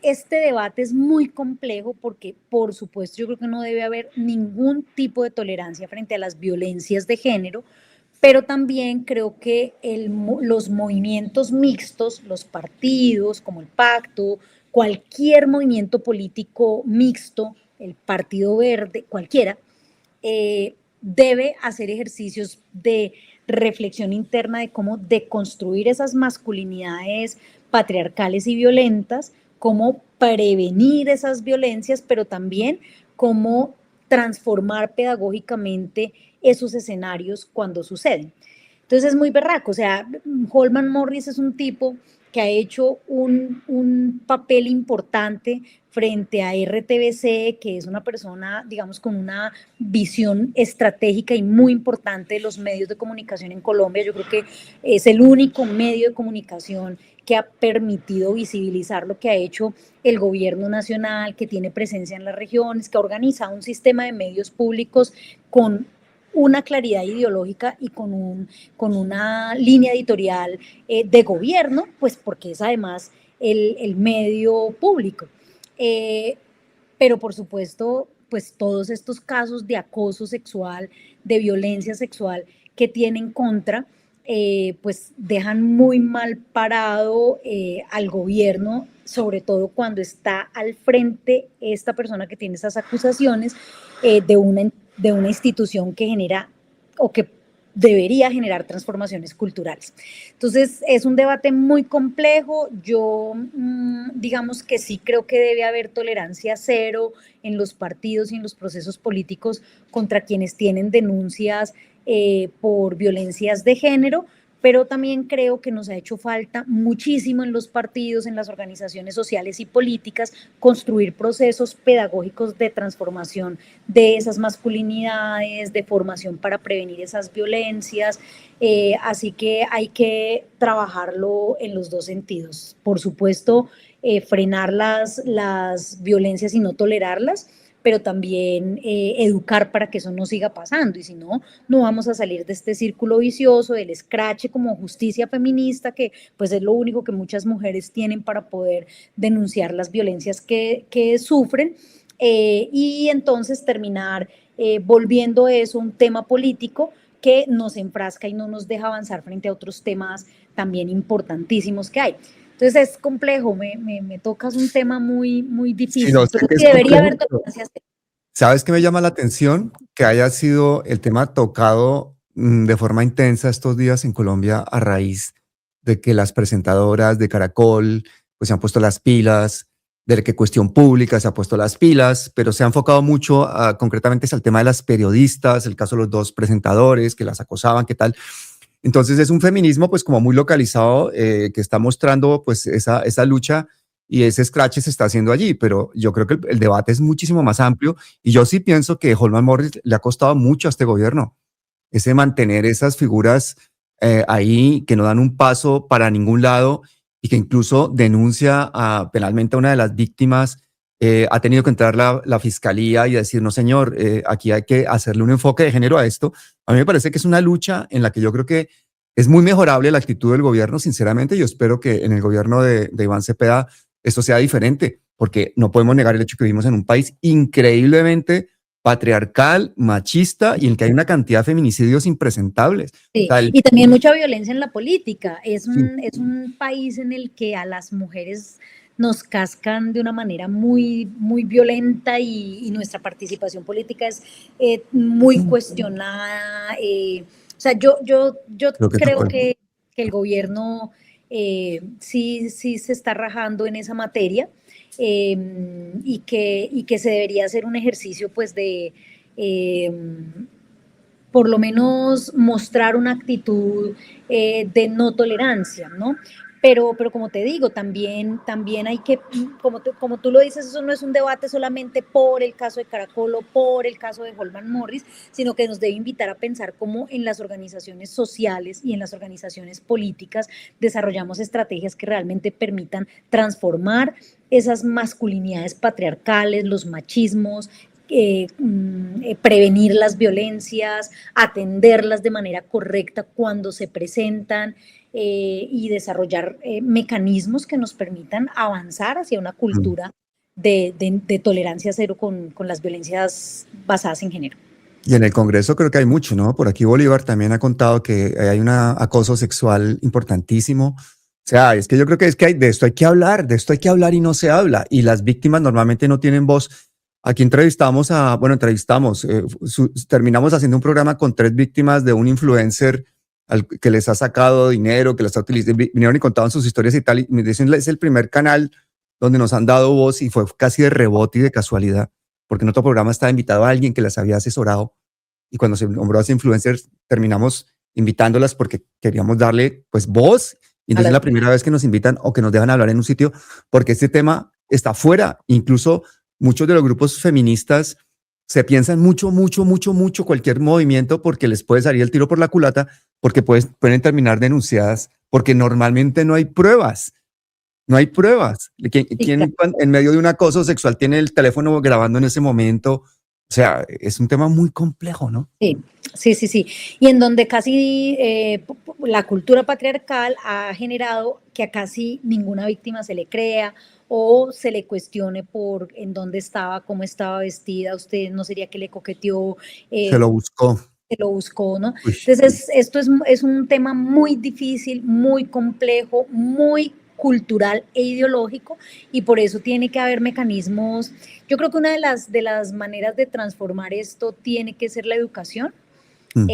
este debate es muy complejo porque, por supuesto, yo creo que no debe haber ningún tipo de tolerancia frente a las violencias de género, pero también creo que los movimientos mixtos, los partidos como el Pacto, cualquier movimiento político mixto, el Partido Verde, cualquiera, debe hacer ejercicios de reflexión interna de cómo deconstruir esas masculinidades patriarcales y violentas, cómo prevenir esas violencias, pero también cómo transformar pedagógicamente esos escenarios cuando suceden. Entonces es muy berraco, o sea, Holman Morris es un tipo que ha hecho un papel importante frente a RTBC, que es una persona, digamos, con una visión estratégica y muy importante de los medios de comunicación en Colombia. Yo creo que es el único medio de comunicación que ha permitido visibilizar lo que ha hecho el gobierno nacional, que tiene presencia en las regiones, que organiza un sistema de medios públicos con una claridad ideológica y con una línea editorial de gobierno, pues porque es además el medio público. Pero por supuesto, pues todos estos casos de acoso sexual, de violencia sexual que tienen contra, pues dejan muy mal parado al gobierno, sobre todo cuando está al frente esta persona que tiene esas acusaciones de una institución que genera o que debería generar transformaciones culturales. Entonces, es un debate muy complejo. Yo, digamos que sí creo que debe haber tolerancia cero en los partidos y en los procesos políticos contra quienes tienen denuncias por violencias de género, pero también creo que nos ha hecho falta muchísimo en los partidos, en las organizaciones sociales y políticas, construir procesos pedagógicos de transformación de esas masculinidades, de formación para prevenir esas violencias, así que hay que trabajarlo en los dos sentidos. Por supuesto, frenar las violencias y no tolerarlas, pero también educar para que eso no siga pasando, y si no, no vamos a salir de este círculo vicioso del escrache como justicia feminista, que pues es lo único que muchas mujeres tienen para poder denunciar las violencias que sufren, y entonces terminar volviendo eso un tema político que nos enfrasca y no nos deja avanzar frente a otros temas también importantísimos que hay. Entonces es complejo, me tocas un tema muy, muy difícil, Sí, no, sé pero que sí es debería complejo, haber pero tolerancia cero. ¿sabes qué me llama la atención? Que haya sido el tema tocado de forma intensa estos días en Colombia a raíz de que las presentadoras de Caracol pues se han puesto las pilas, de que Cuestión Pública se ha puesto las pilas, pero se ha enfocado mucho concretamente al tema de las periodistas, el caso de los dos presentadores que las acosaban, qué tal. Entonces es un feminismo pues como muy localizado que está mostrando pues esa lucha y ese scratch se está haciendo allí, pero yo creo que el debate es muchísimo más amplio y yo sí pienso que Holman Morris le ha costado mucho a este gobierno, ese mantener esas figuras ahí que no dan un paso para ningún lado y que incluso denuncia penalmente a una de las víctimas. Ha tenido que entrar la fiscalía y decir, no señor, aquí hay que hacerle un enfoque de género a esto. A mí me parece que es una lucha en la que yo creo que es muy mejorable la actitud del gobierno, sinceramente. Yo espero que en el gobierno de Iván Cepeda esto sea diferente, porque no podemos negar el hecho que vivimos en un país increíblemente patriarcal, machista y en el que hay una cantidad de feminicidios impresentables. O Sí, sea, y también mucha violencia en la política. sí, Es un país en el que a las mujeres nos cascan de una manera muy, muy violenta, y nuestra participación política es muy cuestionada. O sea, yo creo que creo tocó que el gobierno sí se está rajando en esa materia, y que se debería hacer un ejercicio pues de... Eh, por lo menos mostrar una actitud de no tolerancia, ¿no? Pero como te digo, también hay que, como tú lo dices, eso no es un debate solamente por el caso de Caracol o por el caso de Holman Morris, sino que nos debe invitar a pensar cómo en las organizaciones sociales y en las organizaciones políticas desarrollamos estrategias que realmente permitan transformar esas masculinidades patriarcales, los machismos, prevenir las violencias, atenderlas de manera correcta cuando se presentan, y desarrollar mecanismos que nos permitan avanzar hacia una cultura de tolerancia cero con las violencias basadas en género. Y en el Congreso creo que hay mucho, ¿no? Por aquí Bolívar también ha contado que hay un acoso sexual importantísimo. O sea, es que yo creo que de esto hay que hablar, de esto hay que hablar y no se habla. Y las víctimas normalmente no tienen voz. Aquí terminamos haciendo un programa con 3 víctimas de un influencer que les ha sacado dinero, que les ha utilizado, vinieron y contaban sus historias y tal. Y me dicen, es el primer canal donde nos han dado voz y fue casi de rebote y de casualidad, porque en otro programa estaba invitado a alguien que las había asesorado y cuando se nombró a ese influencer terminamos invitándolas porque queríamos darle pues voz, y entonces es la primera vez que nos invitan o que nos dejan hablar en un sitio porque este tema está fuera. Incluso muchos de los grupos feministas se piensan mucho cualquier movimiento porque les puede salir el tiro por la culata, porque pueden terminar denunciadas, porque normalmente no hay pruebas. No hay pruebas. ¿Quién en medio de un acoso sexual tiene el teléfono grabando en ese momento? O sea, es un tema muy complejo, ¿no? Sí. Y en donde casi la cultura patriarcal ha generado que a casi ninguna víctima se le crea o se le cuestione por en dónde estaba, cómo estaba vestida, usted no sería que le coqueteó. Se lo buscó. Se lo buscó, ¿no? Uy. Entonces, esto es un tema muy difícil, muy complejo, muy cultural e ideológico, y por eso tiene que haber mecanismos. Yo creo que una de las maneras de transformar esto tiene que ser la educación. Mm.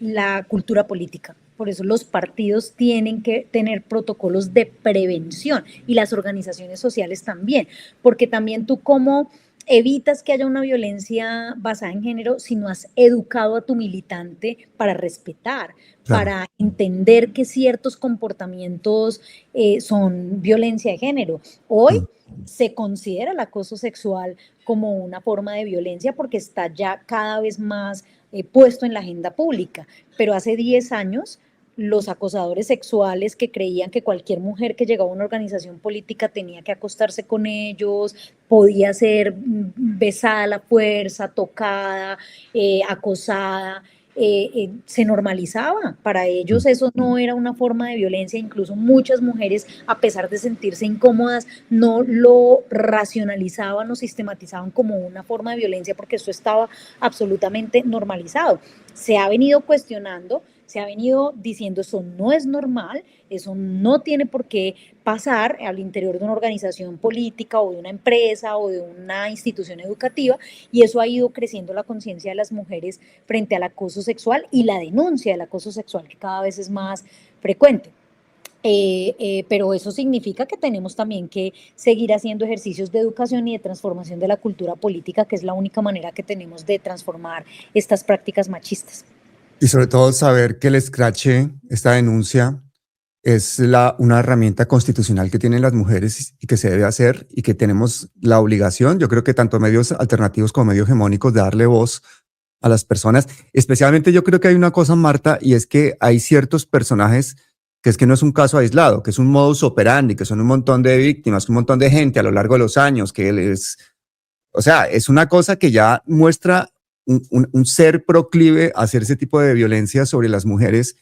La cultura política. Por eso los partidos tienen que tener protocolos de prevención y las organizaciones sociales también, porque también tú cómo evitas que haya una violencia basada en género si no has educado a tu militante para respetar, Claro. para entender que ciertos comportamientos son violencia de género. Hoy Mm. se considera el acoso sexual como una forma de violencia porque está ya cada vez más puesto en la agenda pública, pero hace 10 años los acosadores sexuales que creían que cualquier mujer que llegaba a una organización política tenía que acostarse con ellos, podía ser besada a la fuerza, tocada, acosada, se normalizaba. Para ellos Mm. eso no era una forma de violencia, incluso muchas mujeres, a pesar de sentirse incómodas, no lo racionalizaban o sistematizaban como una forma de violencia porque eso estaba absolutamente normalizado. Se ha venido cuestionando, se ha venido diciendo eso no es normal, eso no tiene por qué pasar al interior de una organización política o de una empresa o de una institución educativa, y eso ha ido creciendo la conciencia de las mujeres frente al acoso sexual y la denuncia del acoso sexual, que cada vez es más frecuente. Pero eso significa que tenemos también que seguir haciendo ejercicios de educación y de transformación de la cultura política, que es la única manera que tenemos de transformar estas prácticas machistas. Y sobre todo saber que el escrache, esta denuncia, es una herramienta constitucional que tienen las mujeres y que se debe hacer y que tenemos la obligación, yo creo que tanto medios alternativos como medios hegemónicos, de darle voz a las personas. Especialmente yo creo que hay una cosa, Marta, y es que hay ciertos personajes que es que no es un caso aislado, que es un modus operandi, que son un montón de víctimas, un montón de gente a lo largo de los años, o sea, es una cosa que ya muestra un ser proclive a hacer ese tipo de violencia sobre las mujeres,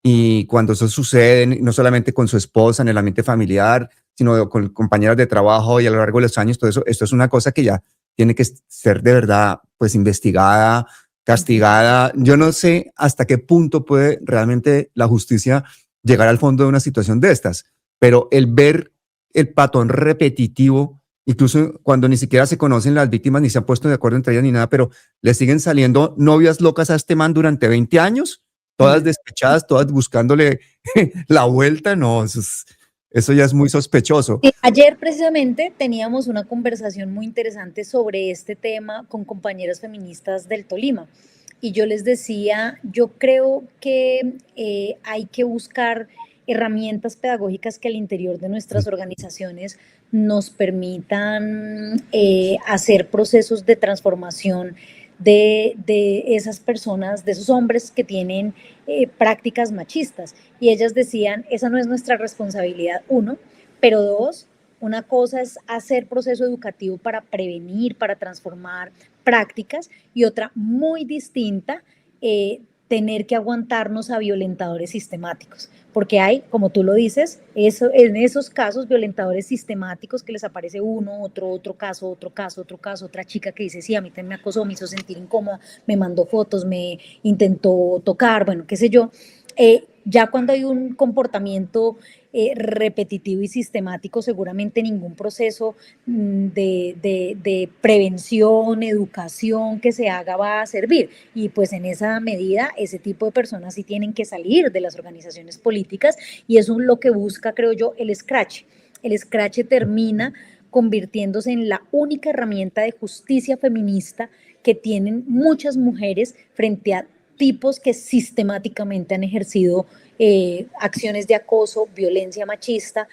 y cuando eso sucede, no solamente con su esposa en el ambiente familiar, sino con compañeras de trabajo y a lo largo de los años, todo eso, esto es una cosa que ya tiene que ser de verdad, pues investigada, castigada. Yo no sé hasta qué punto puede realmente la justicia llegar al fondo de una situación de estas, pero el ver el patrón repetitivo, incluso cuando ni siquiera se conocen las víctimas ni se han puesto de acuerdo entre ellas ni nada, pero le siguen saliendo novias locas a este man durante 20 años, todas despechadas, todas buscándole la vuelta. No, eso ya es muy sospechoso. Ayer precisamente teníamos una conversación muy interesante sobre este tema con compañeras feministas del Tolima, y yo les decía, yo creo que hay que buscar herramientas pedagógicas que al interior de nuestras organizaciones nos permitan hacer procesos de transformación de esas personas, de esos hombres que tienen prácticas machistas. Y ellas decían, esa no es nuestra responsabilidad, uno, pero dos, una cosa es hacer proceso educativo para prevenir, para transformar prácticas, y otra muy distinta, tener que aguantarnos a violentadores sistemáticos, porque hay, como tú lo dices, en esos casos violentadores sistemáticos que les aparece uno, otro caso, otra chica que dice, sí, a mí también me acosó, me hizo sentir incómoda, me mandó fotos, me intentó tocar, bueno, qué sé yo. Ya cuando hay un comportamiento repetitivo y sistemático, seguramente ningún proceso de prevención, educación que se haga va a servir. Y pues en esa medida, ese tipo de personas sí tienen que salir de las organizaciones políticas, y eso es lo que busca, creo yo, el scratch. El scratch termina convirtiéndose en la única herramienta de justicia feminista que tienen muchas mujeres frente a tipos que sistemáticamente han ejercido acciones de acoso, violencia machista,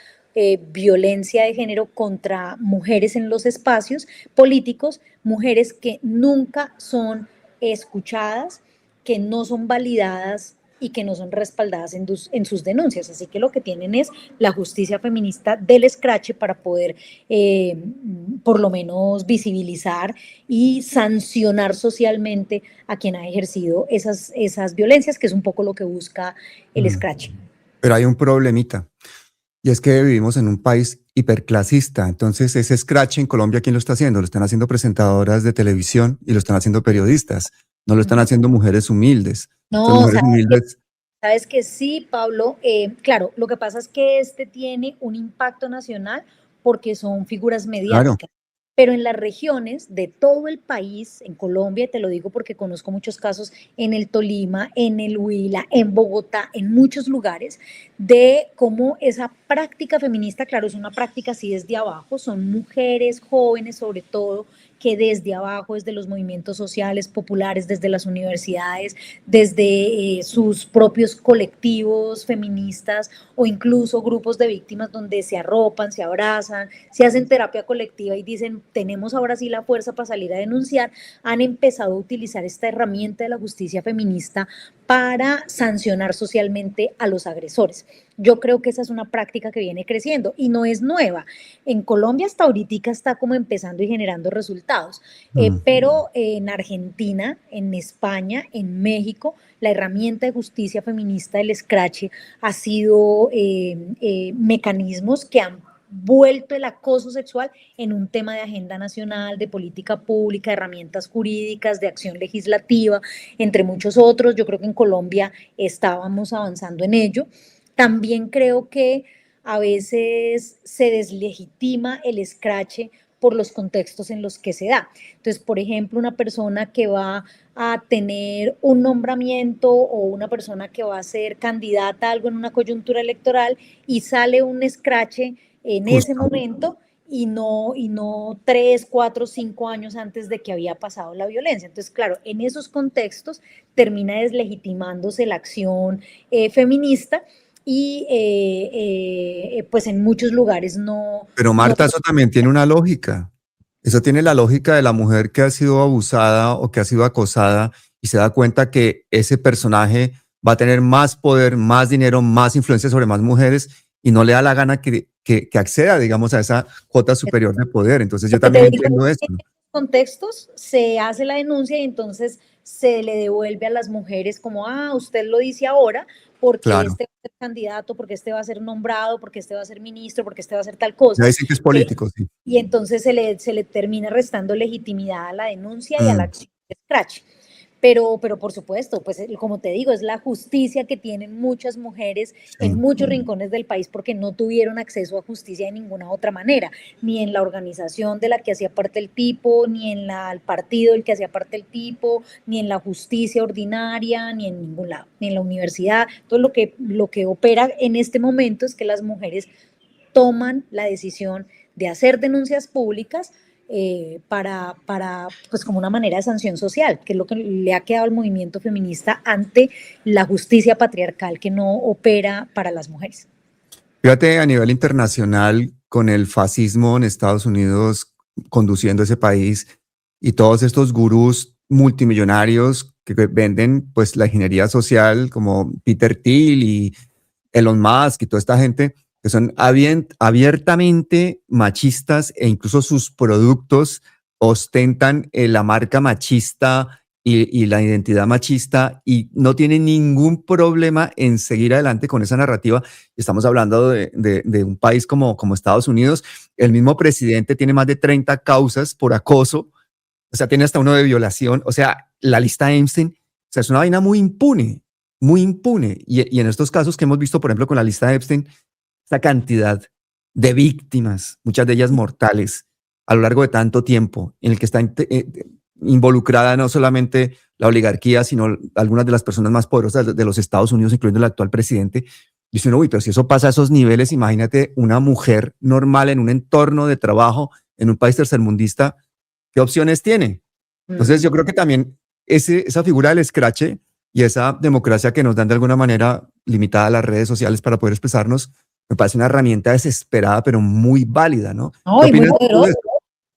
violencia de género contra mujeres en los espacios políticos, mujeres que nunca son escuchadas, que no son validadas y que no son respaldadas en sus denuncias. Así que lo que tienen es la justicia feminista del escrache para poder por lo menos visibilizar y sancionar socialmente a quien ha ejercido esas violencias, que es un poco lo que busca el escrache. Pero hay un problemita, y es que vivimos en un país hiperclasista. Entonces ese scratch en Colombia, ¿quién lo está haciendo? Lo están haciendo presentadoras de televisión y lo están haciendo periodistas. No lo están haciendo mujeres humildes. No, mujeres humildes. Sabes que sí, Pablo. Claro, lo que pasa es que este tiene un impacto nacional porque son figuras Claro, mediáticas. pero en las regiones de todo el país, en Colombia, te lo digo porque conozco muchos casos en el Tolima, en el Huila, en Bogotá, en muchos lugares, de cómo esa práctica feminista, claro, es una práctica así desde abajo, son mujeres jóvenes sobre todo, que desde abajo, desde los movimientos sociales populares, desde las universidades, desde sus propios colectivos feministas o incluso grupos de víctimas donde se arropan, se abrazan, se hacen terapia colectiva y dicen, tenemos ahora sí la fuerza para salir a denunciar, han empezado a utilizar esta herramienta de la justicia feminista para sancionar socialmente a los agresores. Yo creo que esa es una práctica que viene creciendo y no es nueva. En Colombia hasta ahorita está como empezando y generando resultados, pero en Argentina, en España, en México, la herramienta de justicia feminista del escrache ha sido mecanismos que han vuelto el acoso sexual en un tema de agenda nacional, de política pública, de herramientas jurídicas, de acción legislativa, entre muchos otros. Yo creo que en Colombia estábamos avanzando en ello. También creo que a veces se deslegitima el escrache por los contextos en los que se da. Entonces, por ejemplo, una persona que va a tener un nombramiento o una persona que va a ser candidata a algo en una coyuntura electoral y sale un escrache en ese momento y no 3, 4, 5 años antes de que había pasado la violencia. Entonces, claro, en esos contextos termina deslegitimándose la acción feminista y pues en muchos lugares no... Pero Marta, no eso también tiene una lógica. Eso tiene la lógica de la mujer que ha sido abusada o que ha sido acosada y se da cuenta que ese personaje va a tener más poder, más dinero, más influencia sobre más mujeres y no le da la gana que acceda, digamos, a esa cuota superior de poder. Entonces yo también entiendo eso, ¿no? En contextos se hace la denuncia y entonces se le devuelve a las mujeres como, usted lo dice ahora, porque Claro. este va a ser candidato, porque este va a ser nombrado, porque este va a ser ministro, porque este va a hacer tal Ya cosa. dicen que es político, sí. Y entonces se le termina restando legitimidad a la denuncia y a la acción de scratch. Pero por supuesto, pues como te digo, es la justicia que tienen muchas mujeres en muchos rincones del país porque no tuvieron acceso a justicia de ninguna otra manera, ni en la organización de la que hacía parte el tipo, ni en el partido del que hacía parte el tipo, ni en la justicia ordinaria, ni en ningún lado, ni en la universidad. Todo lo que opera en este momento es que las mujeres toman la decisión de hacer denuncias públicas pues como una manera de sanción social, que es lo que le ha quedado al movimiento feminista ante la justicia patriarcal que no opera para las mujeres. Fíjate, a nivel internacional, con el fascismo en Estados Unidos conduciendo ese país y todos estos gurús multimillonarios que venden pues la ingeniería social como Peter Thiel y Elon Musk y toda esta gente que son abiertamente machistas e incluso sus productos ostentan la marca machista y la identidad machista y no tienen ningún problema en seguir adelante con esa narrativa. Estamos hablando de un país como Estados Unidos. El mismo presidente tiene más de 30 causas por acoso, o sea, tiene hasta uno de violación, o sea, la lista de Epstein, o sea, es una vaina muy impune, muy impune. Y en estos casos que hemos visto, por ejemplo, con la lista de Epstein, esta cantidad de víctimas, muchas de ellas mortales, a lo largo de tanto tiempo, en el que está involucrada no solamente la oligarquía, sino algunas de las personas más poderosas de los Estados Unidos, incluyendo el actual presidente. Dice uno, uy, pero si eso pasa a esos niveles, imagínate una mujer normal en un entorno de trabajo, en un país tercermundista, ¿qué opciones tiene? Entonces yo creo que también esa figura del escrache y esa democracia que nos dan de alguna manera limitada a las redes sociales para poder expresarnos, me parece una herramienta desesperada, pero muy válida, ¿no? ¿Qué opinas tú de eso?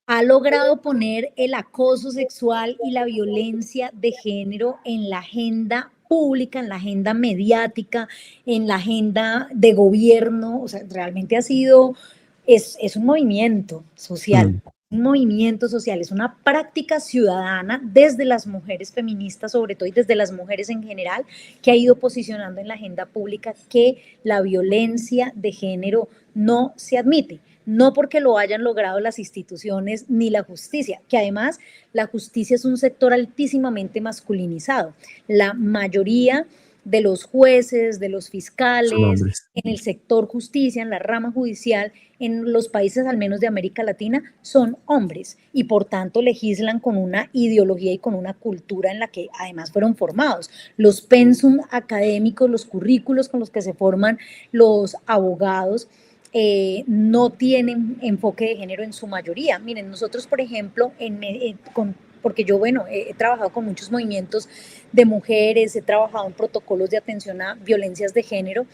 Ha logrado poner el acoso sexual y la violencia de género en la agenda pública, en la agenda mediática, en la agenda de gobierno. O sea, realmente es un movimiento social. Un movimiento social, es una práctica ciudadana desde las mujeres feministas sobre todo y desde las mujeres en general que ha ido posicionando en la agenda pública que la violencia de género no se admite, no porque lo hayan logrado las instituciones ni la justicia, que además la justicia es un sector altísimamente masculinizado. La mayoría de los jueces, de los Son fiscales, hombres. en el sector justicia, en la rama judicial, en los países al menos de América Latina, son hombres y por tanto legislan con una ideología y con una cultura en la que además fueron formados. Los pensum académicos, los currículos con los que se forman los abogados, no tienen enfoque de género en su mayoría. Miren, nosotros, por ejemplo, porque yo, bueno, he trabajado con muchos movimientos de mujeres, he trabajado en protocolos de atención a violencias de género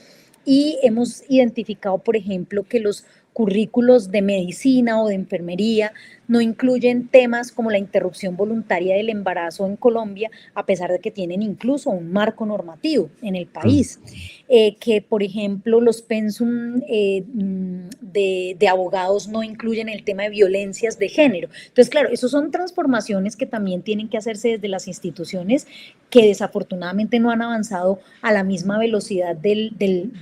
y hemos identificado, por ejemplo, que los currículos de medicina o de enfermería no incluyen temas como la interrupción voluntaria del embarazo en Colombia, a pesar de que tienen incluso un marco normativo en el país. Que, por ejemplo, los pensum de abogados no incluyen el tema de violencias de género. Entonces, claro, esas son transformaciones que también tienen que hacerse desde las instituciones que desafortunadamente no han avanzado a la misma velocidad de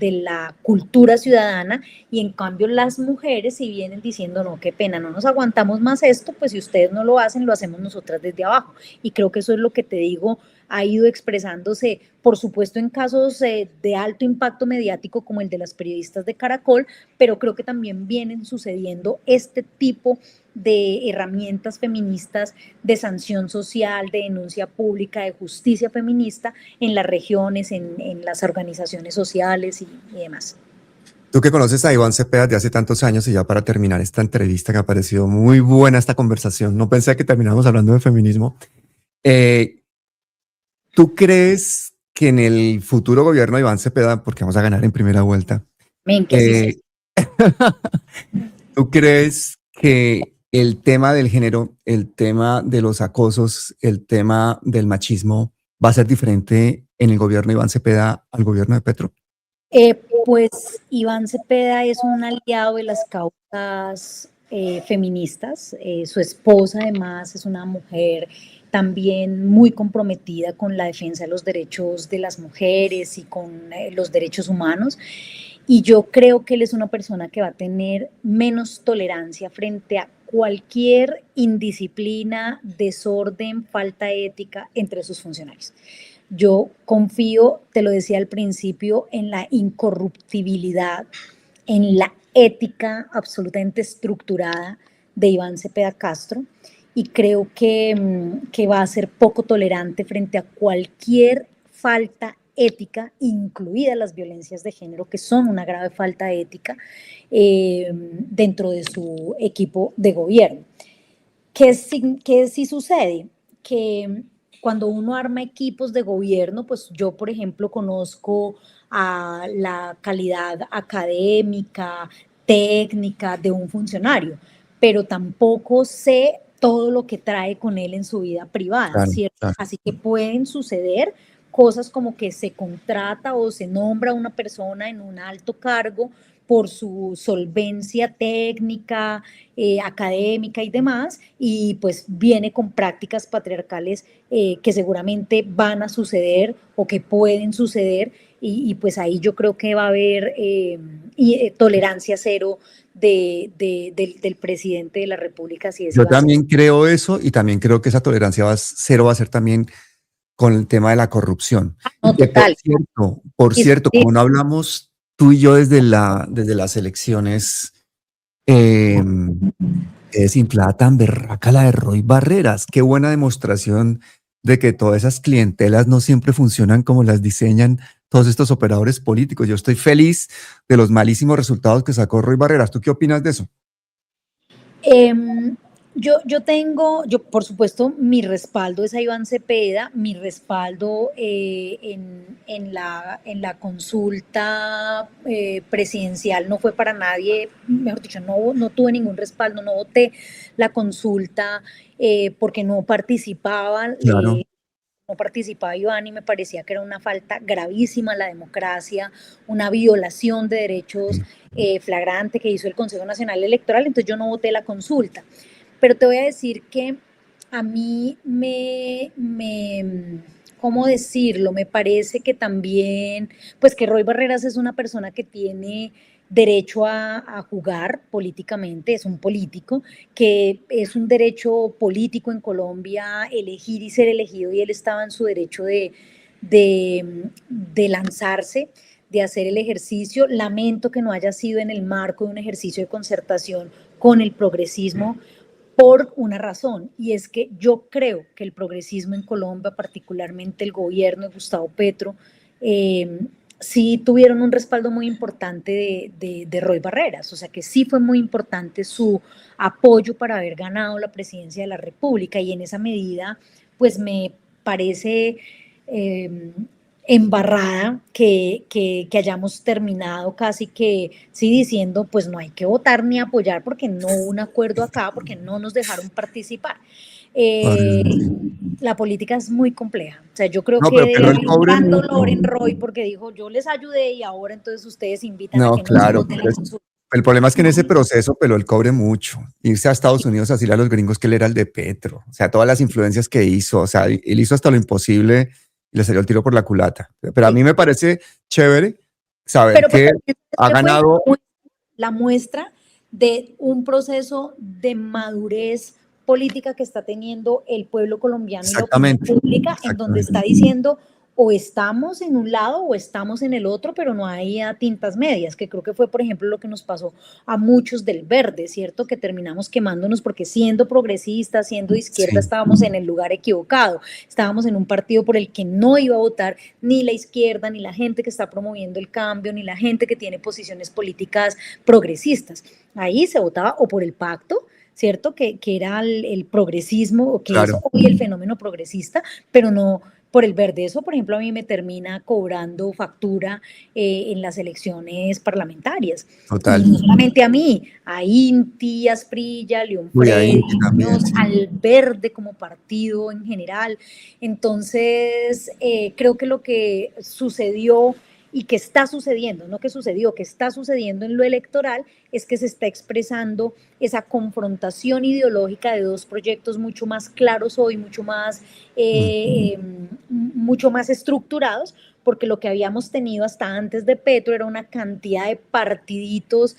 la cultura ciudadana y en cambio las mujeres si vienen diciendo no, qué pena, no nos aguantamos más esto, pues si ustedes no lo hacen, lo hacemos nosotras desde abajo. Y creo que eso es lo que te digo, ha ido expresándose, por supuesto, en casos de alto impacto mediático como el de las periodistas de Caracol, pero creo que también vienen sucediendo este tipo de herramientas feministas de sanción social, de denuncia pública, de justicia feminista en las regiones, en las organizaciones sociales y demás. Tú que conoces a Iván Cepeda de hace tantos años y ya para terminar esta entrevista que me ha parecido muy buena esta conversación, no pensé que termináramos hablando de feminismo. ¿Tú crees que en el futuro gobierno de Iván Cepeda, porque vamos a ganar en primera vuelta, Men, que así sea. ¿tú crees que el tema del género, el tema de los acosos, el tema del machismo va a ser diferente en el gobierno de Iván Cepeda al gobierno de Petro? Pues Iván Cepeda es un aliado de las causas feministas. Su esposa además es una mujer también muy comprometida con la defensa de los derechos de las mujeres y con los derechos humanos. Y yo creo que él es una persona que va a tener menos tolerancia frente a cualquier indisciplina, desorden, falta ética entre sus funcionarios. Yo confío, te lo decía al principio, en la incorruptibilidad, en la ética absolutamente estructurada de Iván Cepeda Castro y creo que va a ser poco tolerante frente a cualquier falta ética, incluidas las violencias de género, que son una grave falta ética dentro de su equipo de gobierno. ¿Qué sí sucede? Que cuando uno arma equipos de gobierno, pues yo, por ejemplo, conozco a la calidad académica, técnica de un funcionario, pero tampoco sé todo lo que trae con él en su vida privada, Claro, ¿cierto? claro. Así que pueden suceder cosas como que se contrata o se nombra a una persona en un alto cargo por su solvencia técnica, académica y demás, y pues viene con prácticas patriarcales que seguramente van a suceder o que pueden suceder, y pues ahí yo creo que va a haber tolerancia cero del presidente de la República, si ese Yo va a ser. también creo eso y también creo que esa tolerancia cero va a ser también con el tema de la corrupción. No, Y que total. por cierto, como no hablamos tú y yo desde las elecciones, desinflada tan berraca la de Roy Barreras. Qué buena demostración de que todas esas clientelas no siempre funcionan como las diseñan todos estos operadores políticos. Yo estoy feliz de los malísimos resultados que sacó Roy Barreras. ¿Tú qué opinas de eso? Yo por supuesto, mi respaldo es a Iván Cepeda, mi respaldo en la consulta presidencial no fue para nadie, mejor dicho, no tuve ningún respaldo, no voté la consulta porque no participaban. Claro. No participaba Iván y me parecía que era una falta gravísima a la democracia, una violación de derechos flagrante que hizo el Consejo Nacional Electoral, entonces yo no voté la consulta. Pero te voy a decir que a mí ¿cómo decirlo? Me parece que también, pues que Roy Barreras es una persona que tiene derecho a jugar políticamente, es un político, que es un derecho político en Colombia elegir y ser elegido, y él estaba en su derecho de lanzarse, de hacer el ejercicio. Lamento que no haya sido en el marco de un ejercicio de concertación con el progresismo, por una razón, y es que yo creo que el progresismo en Colombia, particularmente el gobierno de Gustavo Petro, sí tuvieron un respaldo muy importante de Roy Barreras, o sea que sí fue muy importante su apoyo para haber ganado la presidencia de la República, y en esa medida pues me parece embarrada que hayamos terminado casi que sí diciendo pues no hay que votar ni apoyar porque no hubo un acuerdo acá, porque no nos dejaron participar. La política es muy compleja, o sea, yo creo No, que pero debe peló el haber un cobre gran dolor mucho. en Roy porque dijo yo les ayudé y ahora entonces ustedes invitan a No, que no se claro, vote la pero consulta. el problema es que en ese proceso peló el cobre mucho. Irse a Estados Unidos a decirle a los gringos que él era el de Petro. O sea, todas las influencias que hizo. O sea, él hizo hasta lo imposible y le salió el tiro por la culata. Pero a Sí. mí me parece chévere saber Pero que ha que fue ganado. la muestra de un proceso de madurez política que está teniendo el pueblo colombiano y la opinión Exactamente, pública, en donde exactamente. está diciendo o estamos en un lado o estamos en el otro, pero no hay tintas medias, que creo que fue, por ejemplo, lo que nos pasó a muchos del verde, ¿cierto? Que terminamos quemándonos porque siendo progresistas, siendo de izquierda, Sí, estábamos en el lugar equivocado, estábamos en un partido por el que no iba a votar ni la izquierda, ni la gente que está promoviendo el cambio, ni la gente que tiene posiciones políticas progresistas. Ahí se votaba o por el pacto, ¿cierto? Que era el progresismo, o que es claro, hoy el fenómeno progresista, pero no por el verde. Eso, por ejemplo, a mí me termina cobrando factura en las elecciones parlamentarias. Y total. no solamente a mí, a Inti, Asprilla, León Uy, ahí Freddy, también, Muñoz, sí. al verde como partido en general. Entonces, creo que lo que sucedió y que está sucediendo, no que sucedió, que está sucediendo en lo electoral, es que se está expresando esa confrontación ideológica de dos proyectos mucho más claros hoy, mucho más estructurados, porque lo que habíamos tenido hasta antes de Petro era una cantidad de partiditos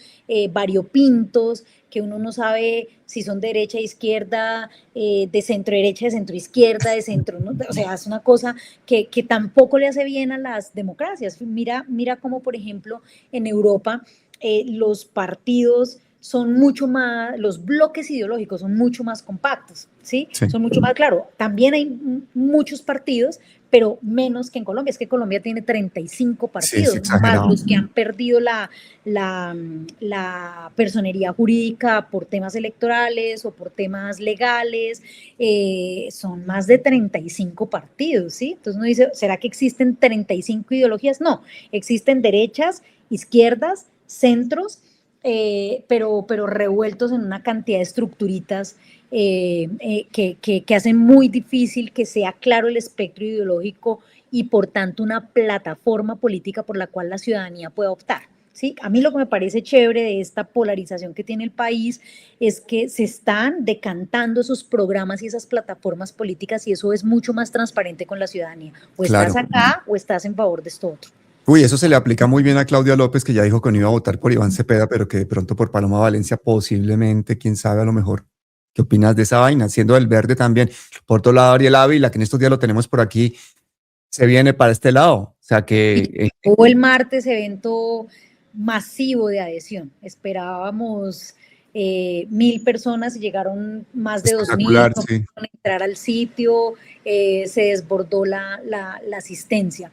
variopintos, que uno no sabe si son de derecha, izquierda, de centro derecha, de centro izquierda, de centro, ¿no? O sea, es una cosa que tampoco le hace bien a las democracias. Mira cómo, por ejemplo, en Europa los partidos son mucho más, los bloques ideológicos son mucho más compactos, ¿sí? Sí, Son mucho más, claro, también hay muchos partidos, pero menos que en Colombia. Es que Colombia tiene 35 sí, es partidos, más exagerado. los que han perdido la personería jurídica por temas electorales o por temas legales, son más de 35 partidos, ¿sí? Entonces uno dice, ¿será que existen 35 ideologías? No, existen derechas, izquierdas, centros, pero revueltos en una cantidad de estructuritas que hacen muy difícil que sea claro el espectro ideológico y por tanto una plataforma política por la cual la ciudadanía pueda optar. ¿Sí? A mí lo que me parece chévere de esta polarización que tiene el país es que se están decantando esos programas y esas plataformas políticas y eso es mucho más transparente con la ciudadanía. O estás Claro. acá o estás en favor de esto otro. Uy, eso se le aplica muy bien a Claudia López, que ya dijo que no iba a votar por Iván Cepeda, pero que de pronto por Paloma Valencia posiblemente, quién sabe, a lo mejor. ¿Qué opinas de esa vaina? Siendo del verde también. Por otro lado, Ariel Ávila, que en estos días lo tenemos por aquí, se viene para este lado. O sea que Hubo el martes evento masivo de adhesión. Esperábamos 1.000 personas y llegaron más de 2.000, espectacular, no sí. pudieron entrar al sitio, se desbordó la asistencia.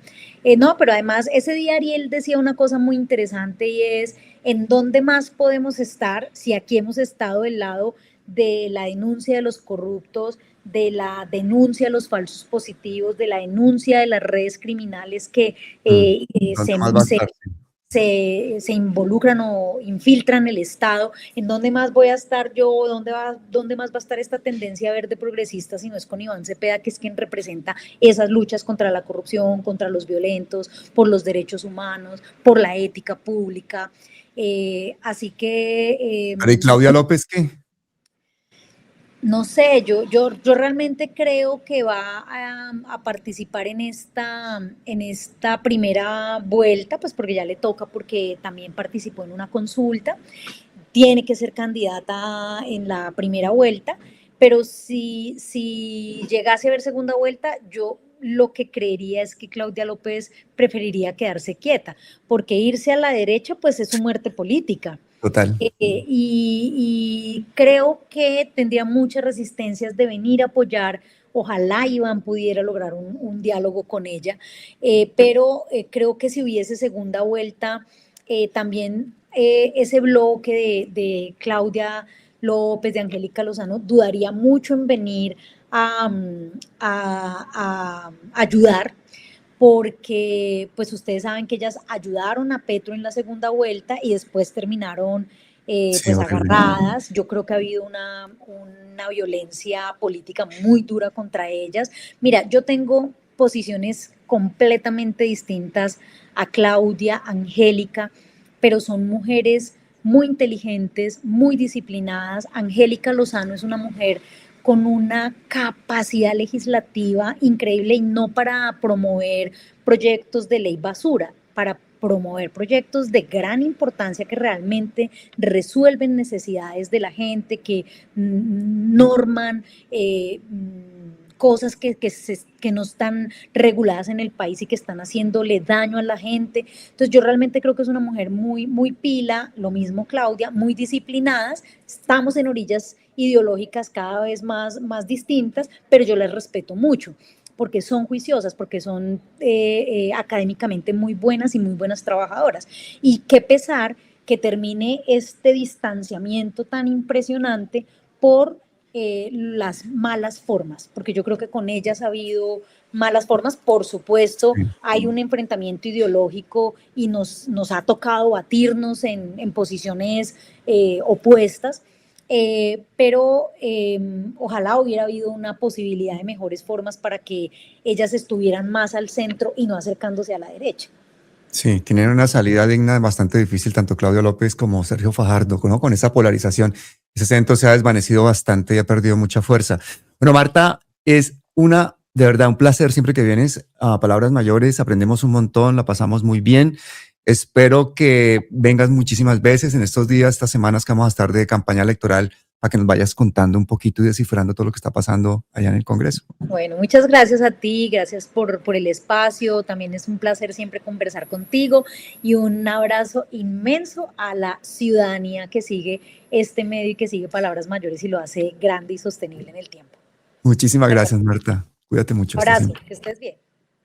No, pero además ese día Ariel decía una cosa muy interesante y es, ¿en dónde más podemos estar si aquí hemos estado del lado de la denuncia de los corruptos, de la denuncia de los falsos positivos, de la denuncia de las redes criminales que ¿Dónde más va a estar? se involucran o infiltran el Estado? ¿En dónde más voy a estar yo? ¿Dónde más va a estar esta tendencia verde progresista si no es con Iván Cepeda, que es quien representa esas luchas contra la corrupción, contra los violentos, por los derechos humanos, por la ética pública? Así que Pero ¿y Claudia López qué? no sé, yo realmente creo que va a participar en esta primera vuelta, pues porque ya le toca, porque también participó en una consulta, tiene que ser candidata en la primera vuelta, pero si llegase a haber segunda vuelta, yo lo que creería es que Claudia López preferiría quedarse quieta, porque irse a la derecha pues es su muerte política. Total. Y creo que tendría muchas resistencias de venir a apoyar. Ojalá Iván pudiera lograr un diálogo con ella, pero creo que si hubiese segunda vuelta, también ese bloque de Claudia López, de Angélica Lozano, dudaría mucho en venir a ayudar, porque pues ustedes saben que ellas ayudaron a Petro en la segunda vuelta y después terminaron Sí, pues horrible. agarradas. Yo creo que ha habido una violencia política muy dura contra ellas. Mira, yo tengo posiciones completamente distintas a Claudia, Angélica, pero son mujeres muy inteligentes, muy disciplinadas. Angélica Lozano es una mujer con una capacidad legislativa increíble, y no para promover proyectos de ley basura, para promover proyectos de gran importancia que realmente resuelven necesidades de la gente, que norman cosas que no están reguladas en el país y que están haciéndole daño a la gente. Entonces yo realmente creo que es una mujer muy, muy pila, lo mismo Claudia, muy disciplinadas. Estamos en orillas ideológicas cada vez más distintas, pero yo les respeto mucho, porque son juiciosas, porque son académicamente muy buenas y muy buenas trabajadoras. Y qué pesar que termine este distanciamiento tan impresionante por las malas formas, porque yo creo que con ellas ha habido malas formas. Por supuesto, hay un enfrentamiento ideológico y nos ha tocado batirnos en posiciones opuestas, pero ojalá hubiera habido una posibilidad de mejores formas para que ellas estuvieran más al centro y no acercándose a la derecha. Sí, tienen una salida digna bastante difícil, tanto Claudia López como Sergio Fajardo, ¿no? Con esa polarización. Ese centro se ha desvanecido bastante y ha perdido mucha fuerza. Bueno, Marta, es de verdad, un placer siempre que vienes a Palabras Mayores. Aprendemos un montón, la pasamos muy bien. Espero que vengas muchísimas veces en estos días, estas semanas que vamos a estar de campaña electoral, para que nos vayas contando un poquito y descifrando todo lo que está pasando allá en el Congreso. Bueno, muchas gracias a ti, gracias por el espacio. También es un placer siempre conversar contigo, y un abrazo inmenso a la ciudadanía que sigue este medio y que sigue Palabras Mayores y lo hace grande y sostenible en el tiempo. Muchísimas gracias, Marta. Cuídate mucho. Abrazo, que estés bien.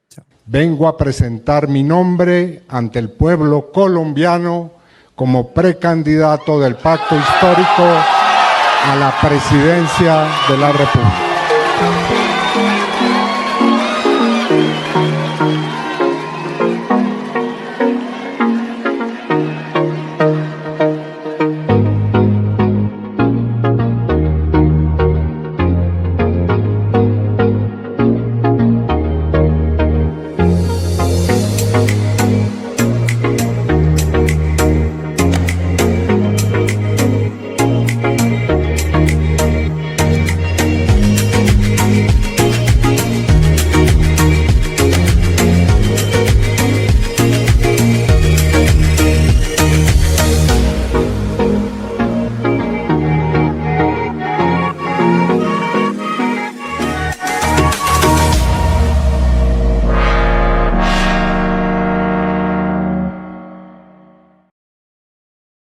Chao. Vengo a presentar mi nombre ante el pueblo colombiano como precandidato del Pacto Histórico a la presidencia de la República.